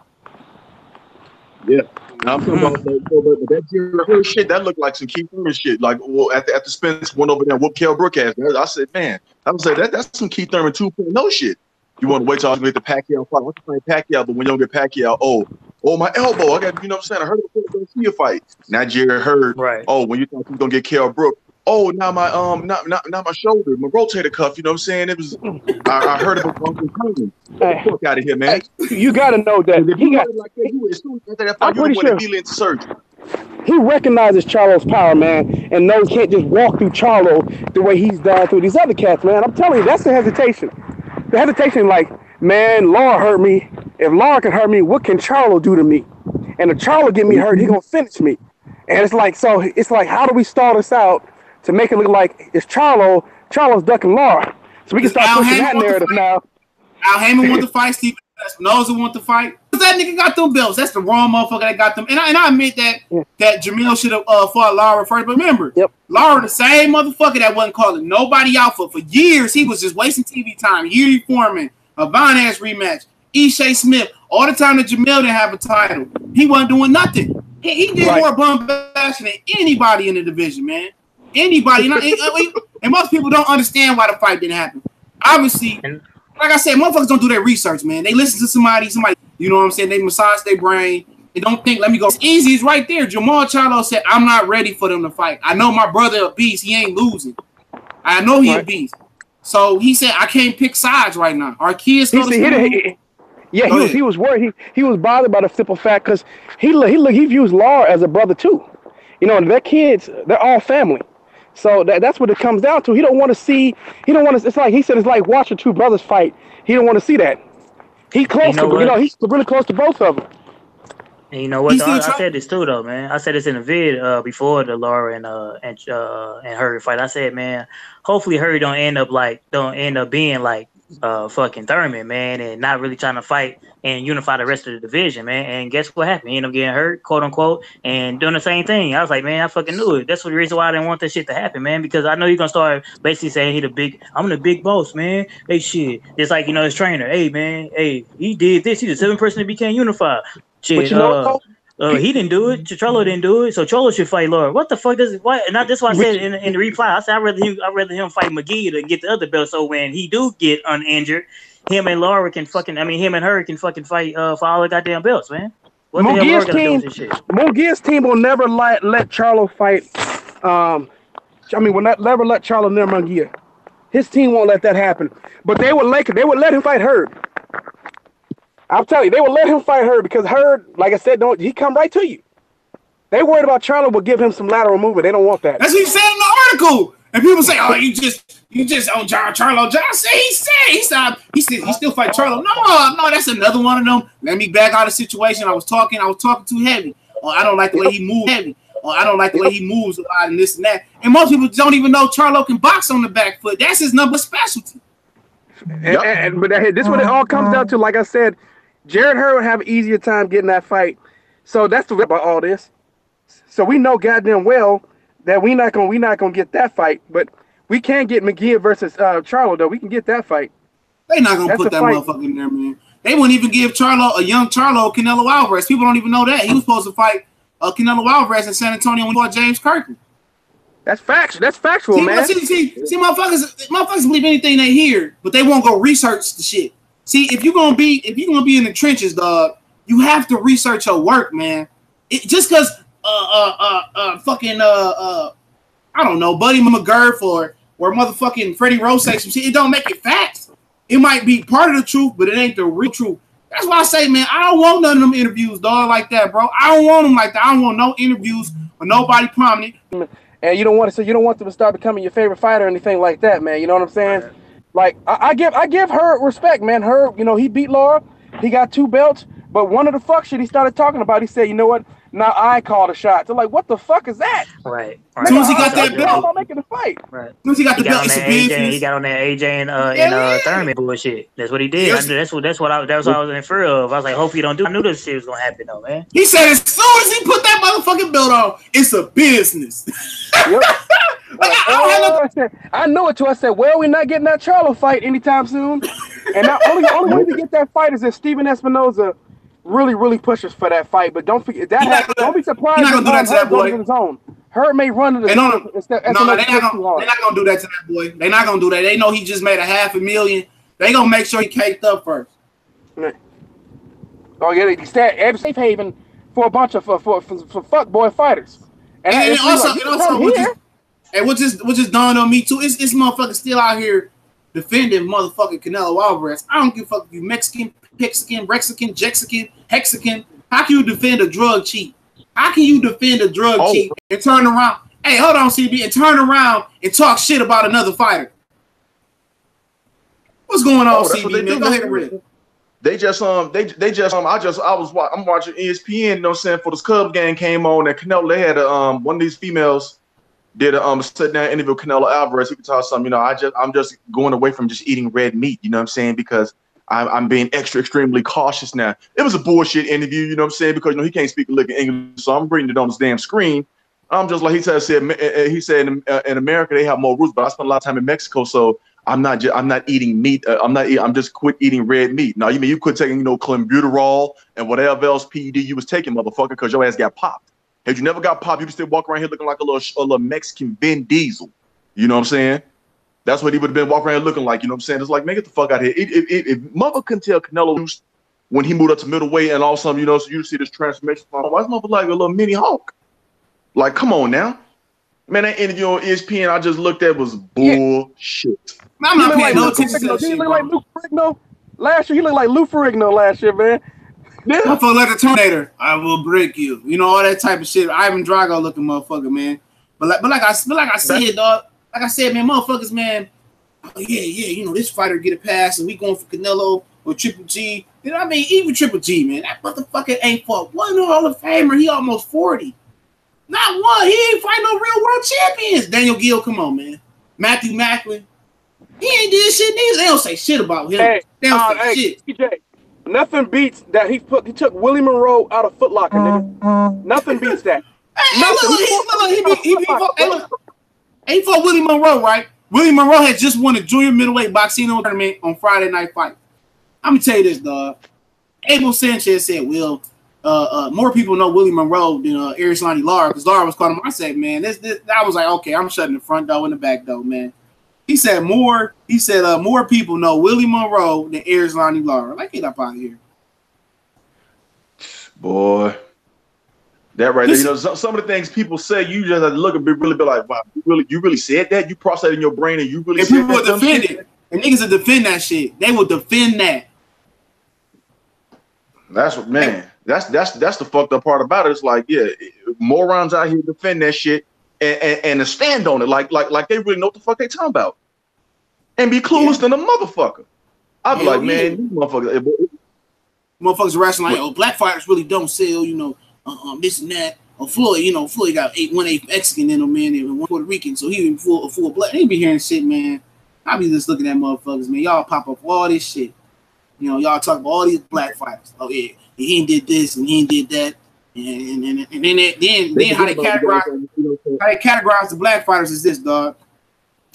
Yeah. I'm talking about that Jared Hurd shit. That looked like some Keith Thurman shit. Like, well, after Spence went over there and whooped Kell Brook ass. I said, man, I would say that's some Keith Thurman 2.0 shit. You want to wait till I get the Pacquiao fight? What's the fight Pacquiao? But when you don't get Pacquiao, oh, my elbow. I got, what I'm saying? I heard it going to see a fight. Now Jared Hurd. Right. Oh, when you thought you was gonna get Kell Brook, oh, now my not my shoulder, my rotator cuff. You know what I'm saying? It was. I heard about Uncle Herman. Get the fuck out of here, man. You got to know that he got. Like that, you as soon as that I'm fight, you pretty want sure immediately into surgery. he recognizes Charlo's power, man, and knows he can't just walk through Charlo the way he's done through these other cats, man. I'm telling you, that's the hesitation. The hesitation, like, man, Lara hurt me. If Lara can hurt me, what can Charlo do to me? And if Charlo get me hurt, he gonna finish me. And it's like, so it's like, how do we stall this out to make it look like it's Charlo's ducking Lara? So we can start pushing that narrative now. Al Heyman want to fight. Steve Espinosa want to fight. That nigga got them belts. That's the wrong motherfucker that got them. And I admit that that Jamil should have fought Lara first. But remember, Lara the same motherfucker that wasn't calling nobody out for years. He was just wasting TV time. Yuri Foreman, a Von Ash rematch, Ishe Smith. All the time that Jamil didn't have a title, he wasn't doing nothing. He did more bum bashing than anybody in the division, man. Anybody. And most people don't understand why the fight didn't happen. Obviously, like I said, motherfuckers don't do their research, man. They listen to somebody, you know what I'm saying? They massage their brain. They don't think, let me go. It's easy. It's right there. Jamal Charlo said, I'm not ready for them to fight. I know my brother a beast. He ain't losing. I know he a beast. So he said, I can't pick sides right now. Our kids know he was worried. He was bothered by the simple fact because he views Lara as a brother too. You know, their kids, they're all family. So that's what it comes down to. He don't want to see. He don't want to. It's like he said. It's like watching two brothers fight. He don't want to see that. He close to. He's really close to both of them. And you know what? I said this too, though, man. I said this in the vid before the Lara and Hurry fight. I said, man, hopefully Hurry don't end up being like fucking Thurman, man, and not really trying to fight and unify the rest of the division, man. And guess what happened? He ended up getting hurt, quote unquote, and doing the same thing. I was like, man, I fucking knew it. That's the reason why I didn't want that shit to happen, man, because I know you're gonna start basically saying I'm the big boss, man. Hey, shit. It's like, you know, his trainer. Hey, man, hey, he did this. He's the seventh person that became unified. Shit, he didn't do it. Charlo didn't do it. So Charlo should fight Lara. What the fuck does it? Why? And that's why I said in the reply. I said I'd rather him fight McGee to get the other belt. So when he do get uninjured, him and Lara can him and her can fucking fight for all the goddamn belts, man. What the hell Lara gonna do with this shit? Mugia's team will never let Charlo fight. Will never let Charlo near Mugia. His team won't let that happen. But they would let him fight Hurd. I'll tell you, they will let him fight Hurd because Hurd, like I said, he come right to you. They worried about Charlo will give him some lateral movement. They don't want that. That's what he said in the article. And people say, "Oh, you just on Charlo." He still fight Charlo. No, that's another one of them. Let me back out of the situation. I was talking too heavy. Or I don't like the way he moves heavy. Or I don't like the way he moves a lot and this and that. And most people don't even know Charlo can box on the back foot. That's his number specialty. But this is what it all comes down to. Like I said, Jarrett Hurd would have an easier time getting that fight. So that's the about all this. So we know goddamn well that we not gonna get that fight, but we can get McGee versus Charlo though. We can get that fight. They not gonna put that motherfucker in there, man. They wouldn't even give a young Charlo, Canelo Alvarez. People don't even know that he was supposed to fight Canelo Alvarez in San Antonio when he fought James Kirkland. That's factual. That's factual, man. See, motherfuckers believe anything they hear, but they won't go research the shit. See, if you're gonna be in the trenches, dog, you have to research your work, man. Just because I don't know, Buddy McGurf or motherfucking Freddie Rose say some shit, it don't make it facts. It might be part of the truth, but it ain't the real truth. That's why I say, man, I don't want none of them interviews, dog, like that, bro. I don't want them like that. I don't want no interviews with nobody prominent. And you don't want them to start becoming your favorite fighter or anything like that, man. You know what I'm saying? Right. Like I give her respect, man. Her, he beat Lara. He got 2 belts, but one of the fuck shit he started talking about, he said, you know what? Now I call the shots. They're like, what the fuck is that? Right. As soon as he got that belt, I'm making the fight. Right. As soon as he got the belt, it's a business. He got on that AJ and Thurman bullshit. That's what he did. Yes. That's what I was in fear of. I was like, hope you don't do. I knew this shit was gonna happen though, man. He said as soon as he put that motherfucking belt on, it's a business. Yep. I know it too. I said, well, we're not getting that Charlo fight anytime soon. And the only way to get that fight is if Steven Espinosa really pushes for that fight. But don't forget that happens. Don't be surprised. He's not gonna do that to that boy. His own. Hurt may run to the they're not gonna do that to that boy. They're not gonna do that. They know he just made $500,000. They gonna make sure he caked up first. Oh yeah, they stand safe haven for a bunch of for fuck boy fighters. And Hey, what just dawned on me too? It's motherfucker still out here defending motherfucking Canelo Alvarez. I don't give a fuck if you Mexican, Mexican, Mexican, Jexican, Hexican. How can you defend a drug cheat? How can you defend a drug cheat and turn around? Hey, hold on, CB, and turn around and talk shit about another fighter? What's going on, CB, man? Go ahead and read. I'm watching ESPN, you know what I'm saying, for this Cubs game came on, and Canelo, they had one of these females did a sit down interview with Canelo Alvarez. He could tell something, you know, I'm just going away from just eating red meat, you know what I'm saying, because I'm being extremely cautious now. It was a bullshit interview, you know what I'm saying, because, you know, he can't speak a lick of English, so I'm reading it on this damn screen. I'm just like he said in America they have more roots, but I spent a lot of time in Mexico, so I'm not eating meat. I'm just quit eating red meat. Now you mean you quit taking, you know, clenbuterol and whatever else PED you was taking, motherfucker, because your ass got popped. Had you never got popped, you could still walk around here looking like a little Mexican Vin Diesel. You know what I'm saying? That's what he would have been walking around looking like. You know what I'm saying? It's like, man, get the fuck out of here. If mother couldn't tell Canelo when he moved up to middleweight and all of a sudden, you know, so you see this transformation, why is mother like a little mini Hulk? Like, come on now. Man, that interview on ESPN I just looked at was bullshit. I'm not paying no attention to that shit, look like Lou Ferrigno last year. He looked like Lou Ferrigno last year, man. Yeah. Motherfucker like a Terminator. I will break you. You know, all that type of shit. Ivan Drago looking motherfucker, man. But like I said, dog. Like I said, man, motherfuckers, man. Oh, yeah, you know, this fighter get a pass and we going for Canelo or Triple G. You know what I mean? Even Triple G, man. That motherfucker ain't fought one Hall of Famer. He almost 40. Not one. He ain't fighting no real world champions. Daniel Gill, come on, man. Matthew Macklin. He ain't did shit neither. They don't say shit about him. Hey, they don't say shit. TJ, nothing beats that he took Willie Monroe out of Foot Locker, nigga. Nothing beats that. He fought Willie Monroe, right? Willie Monroe had just won a junior middleweight boxing tournament on Friday Night Fight. I'm gonna tell you this, dog. Abel Sanchez said, "Will more people know Willie Monroe than Arislani Lara?" Because Lara was calling him. I said, "Man, this." I was like, "Okay, I'm shutting the front door and the back door, man." He said more people know Willie Monroe than Arislani Lara. Like, get up out of here, boy. That right there, you know, some of the things people say, you just have to look and really be like, wow, you really said that? You processed it in your brain and you really said that? People will defend it. And niggas will defend that shit. They will defend that. That's what, man. That's the fucked up part about it. It's like, yeah, morons out here defend that shit and stand on it like they really know what the fuck they talking about. And be clueless than a motherfucker. I'd be like, man, these motherfuckers are rational like, oh, black fighters really don't sell, you know, this and that. Or Floyd, you know, Floyd got 1/8 Mexican in him, man, and 1 Puerto Rican, so he was full black. They be hearing shit, man. I be just looking at motherfuckers, man. Y'all pop up all this shit. You know, y'all talk about all these black fighters. Oh yeah, he did this and he did that, and then how they categorize the black fighters is this, dog.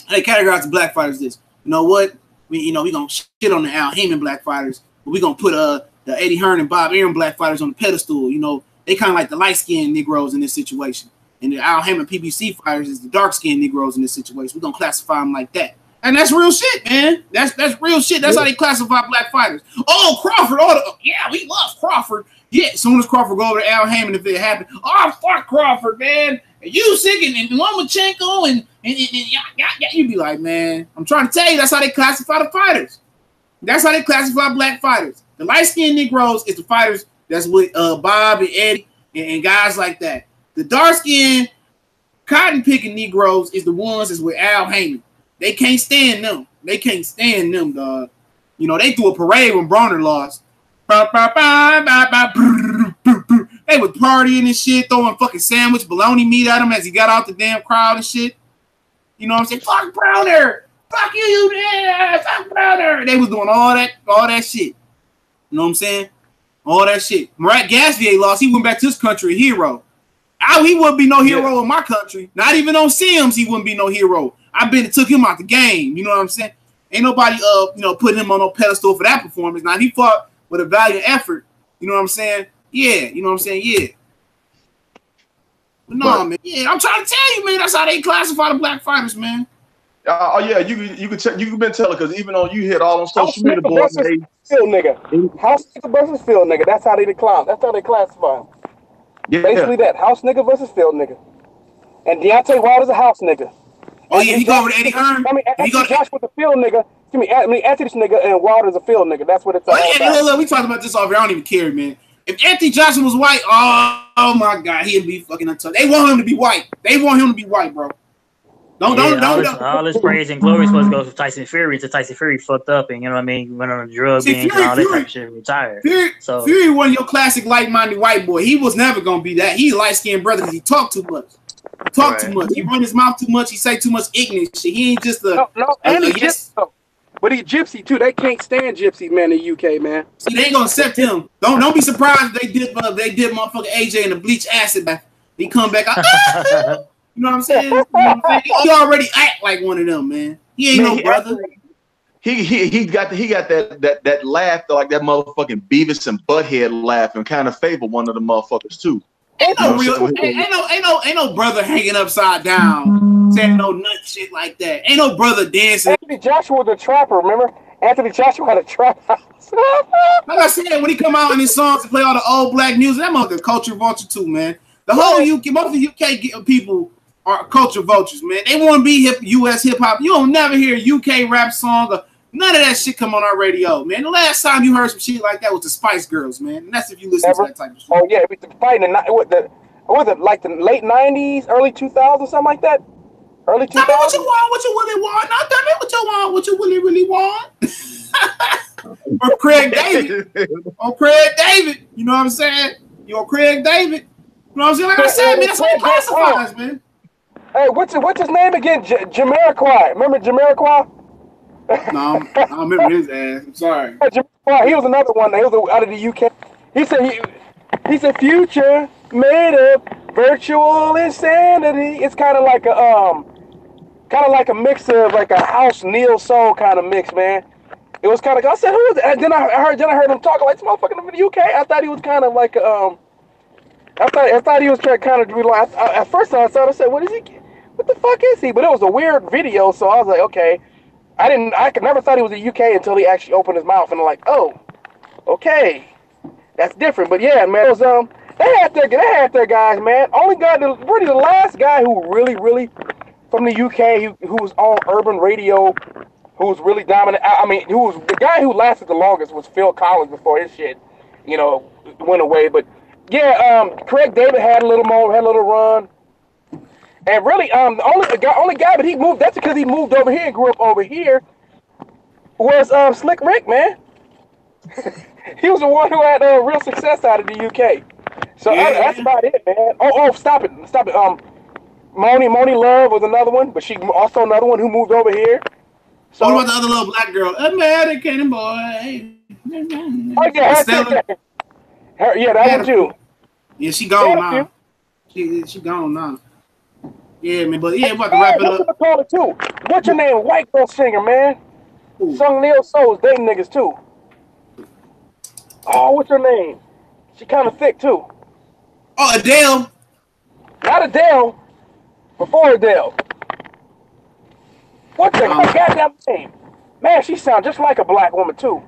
How they categorize the black fighters is this. You know what? We gonna shit on the Al Heyman black fighters, but we gonna put the Eddie Hearn and Bob Arum black fighters on the pedestal. You know, they kind of like the light-skinned Negroes in this situation, and the Al Heyman PBC fighters is the dark-skinned Negroes in this situation. We're gonna classify them like that. And that's real shit, man. That's real shit. That's how they classify black fighters. Oh, Crawford. Yeah, we love Crawford. Yeah, as soon as Crawford go over to Al Heyman, if it happened, oh, fuck Crawford, man. And Usyk and Lomachenko and you'd be like, man, I'm trying to tell you, that's how they classify the fighters. That's how they classify black fighters. The light-skinned Negroes is the fighters that's with Bob and Eddie and guys like that. The dark-skinned, cotton-picking Negroes is the ones that's with Al Heyman. They can't stand them. They can't stand them, dog. You know, they threw a parade when Bronner lost. They was partying and shit, throwing fucking sandwich bologna meat at him as he got out the damn crowd and shit. You know what I'm saying? Fuck Bronner. Fuck you, yeah, fuck Bronner. They was doing all that shit. You know what I'm saying? All that shit. Murat Gasvier lost. He went back to his country a hero. He wouldn't be no hero in my country. Not even on Sims, he wouldn't be no hero. I been took him out the game. You know what I'm saying? Ain't nobody putting him on no pedestal for that performance. Now he fought with a valiant effort. You know what I'm saying? Yeah. You know what I'm saying? Yeah. But no, man. Yeah, I'm trying to tell you, man. That's how they classify the black fighters, man. Oh yeah, you could been telling because even though you hit all on social media, boys, Phil nigga, house nigga versus Phil nigga. That's how they decline. That's how they classify them. Yeah. Basically that house nigga versus Phil nigga. And Deontay Wilder's a house nigga. Oh yeah, he go over to Eddie Hearn. I mean, he go Josh was a field nigga. Anthony this nigga and Wilder's a field nigga. That's what it's all about. Look, we talked about this over. I don't even care, man. If Anthony Johnson was white, oh my God, he'd be fucking untouched. They want him to be white. They want him to be white, bro. Don't. All this praise and glory is supposed to go to Tyson Fury. To Tyson Fury fucked up and, you know what I mean, went on a drug binge and all that type of shit, retired. Fury was your classic light-minded white boy. He was never gonna be that. He light-skinned brother because he talked too much. Too much. He run his mouth too much. He say too much ignorant shit. He ain't just a But he gypsy too. They can't stand gypsies, man, in the UK, man. See, they ain't gonna accept him. Don't be surprised if they did motherfucking AJ in the bleach acid back. He come back out. You know what I'm saying? He already act like one of them, man. He ain't no brother. He got that laugh, like that motherfucking Beavis and Butthead laugh, and kind of favor one of the motherfuckers too. Ain't no brother hanging upside down saying no nut shit like that. Ain't no brother dancing. Anthony Joshua was a trapper, remember? Anthony Joshua had a trap house. Like I said, when he come out in his songs and play all the old black music, that motherfucker culture vulture too, man. The whole UK, most of the UK people are culture vultures, man. They want to be US hip hop. You don't never hear a UK rap song or none of that shit come on our radio, man. The last time you heard some shit like that was the Spice Girls, man. And that's if you listen to that type of shit. Oh yeah, we fighting was it like the late 90s, early 2000s, something like that? Early 2000s. Tell me what you want, what you really want. Now tell me what you want, what you really want. Or Craig David. You know what I'm saying? You're Craig David. You know what I'm saying? Like I said, man, that's what it classifies, man. Hey, what's his name again? Jamiroquai. Remember Jamiroquai? No, I don't remember his ass. I'm sorry. He was another one. He was out of the UK. He said future made up virtual insanity. It's kind of like a mix of like a house neo soul kind of mix, man. It was kind of. I said, who is it? And then I heard him talking like this motherfucker in the UK. I thought he was kind of like I thought he was kind of like. At first I said, what is he? What the fuck is he? But it was a weird video, so I was like, okay. I never thought he was in the UK until he actually opened his mouth, and I'm like, oh, okay, that's different. But yeah, man, it was, they had their guys, man. Really the last guy who really from the UK who was on urban radio, who was really dominant. I mean, who was the guy who lasted the longest was Phil Collins before his shit, went away. But yeah, Craig David had a little run. And really, the only guy, but he moved. That's because he moved over here and grew up over here. Was Slick Rick, man? He was the one who had real success out of the UK. So that's about it, man. Oh, stop it. Moni Love was another one, but she also another one who moved over here. So what about the other little black girl? American boy. Oh yeah, that one too. Yeah, she gone now. She gone now. Yeah, man, but yeah, about to wrap it up. Call it too. What's your name? White girl singer, man. Ooh. Sung Neo Soul's dating niggas too. Oh, what's her name? She kind of thick too. Oh, Adele. Not Adele. Before Adele. What's her goddamn name? Man, she sounds just like a black woman too.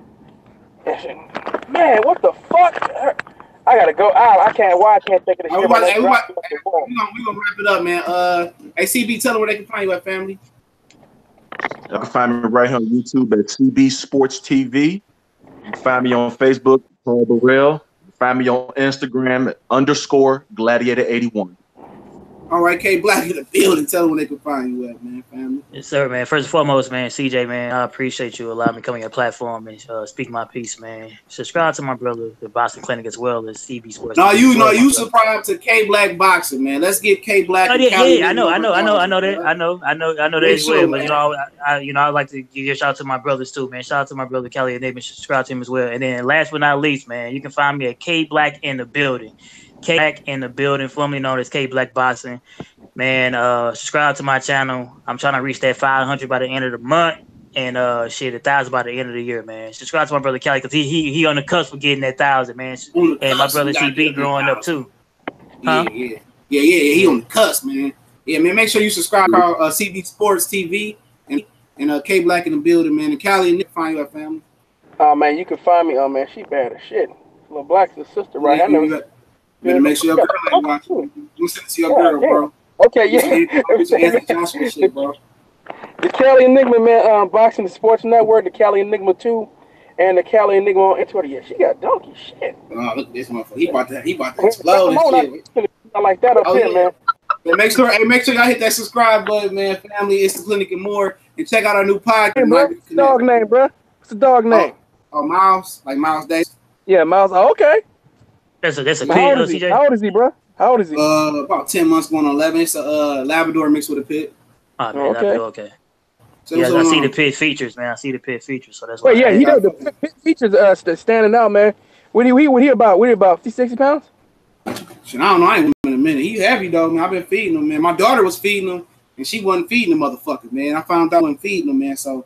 Man, what the fuck? I gotta go out. I can't think of this shit. We're gonna wrap it up, man. Hey, CB, tell them where they can find you at, family. You can find me right here on YouTube at CB Sports TV. You can find me on Facebook, Paul Burrell. You can find me on Instagram at _Gladiator81. All right, K Black in the building. Tell them where they can find you at, man, family. Yes, sir, man. First and foremost, man, CJ, man, I appreciate you allowing me to come on your platform and speak my piece, man. Subscribe to my brother, the Boxing Clinic, as well as CB Sports. You subscribe to K Black Boxing, man. Let's get K Black. I know that as well. But I like to give a shout out to my brothers too, man. Shout out to my brother Kelly and David. Subscribe to him as well. And then last but not least, man, you can find me at K Black in the building. K Black in the building, formerly known as K Black Boxing. Man, subscribe to my channel. I'm trying to reach that 500 by the end of the month, and 1,000 by the end of the year, man. Subscribe to my brother Kelly because he on the cusp of getting that 1,000, man. And my brother CB growing up too. Huh? Yeah. He on the cusp, man. Yeah, man. Make sure you subscribe to our CB Sports TV and K Black in the building, man. And Callie and Nick find you at, family. Oh man, you can find me. Oh man, she bad as shit. Little Black's the sister, right? I never. Better make sure your girl ain't watching. You send it to your girl, bro. Okay, yeah. Joshua shit, bro. The Cali Enigma, man, Boxing the Sports Network, the Cali Enigma 2, and the Cali Enigma on Twitter. Yeah, she got donkey shit. Oh, look at this motherfucker. He about to explode and shit. I like that up here, man. And make sure y'all hit that subscribe button, man. Family, it's the Clinic and more. And check out our new podcast. Hey, bro, what's the dog name, bro? What's the dog name? Oh, Miles, like Miles Davis. Yeah, Miles. Oh, okay. That's a CJ. How old is he, bro? How old is he? About 10 months, going on 11. It's a Labrador mixed with a pit. Oh, man, okay. Okay. So yeah, I see the pit features, man. I see the pit features, so that's why. Wait, yeah, he does the pit features standing out, man. What he about 50, 60 pounds? Shit, I don't know. I ain't in a minute. He heavy though, man. I've been feeding him, man. My daughter was feeding him, and she wasn't feeding the motherfucker, man. I found out I wasn't feeding him, man. So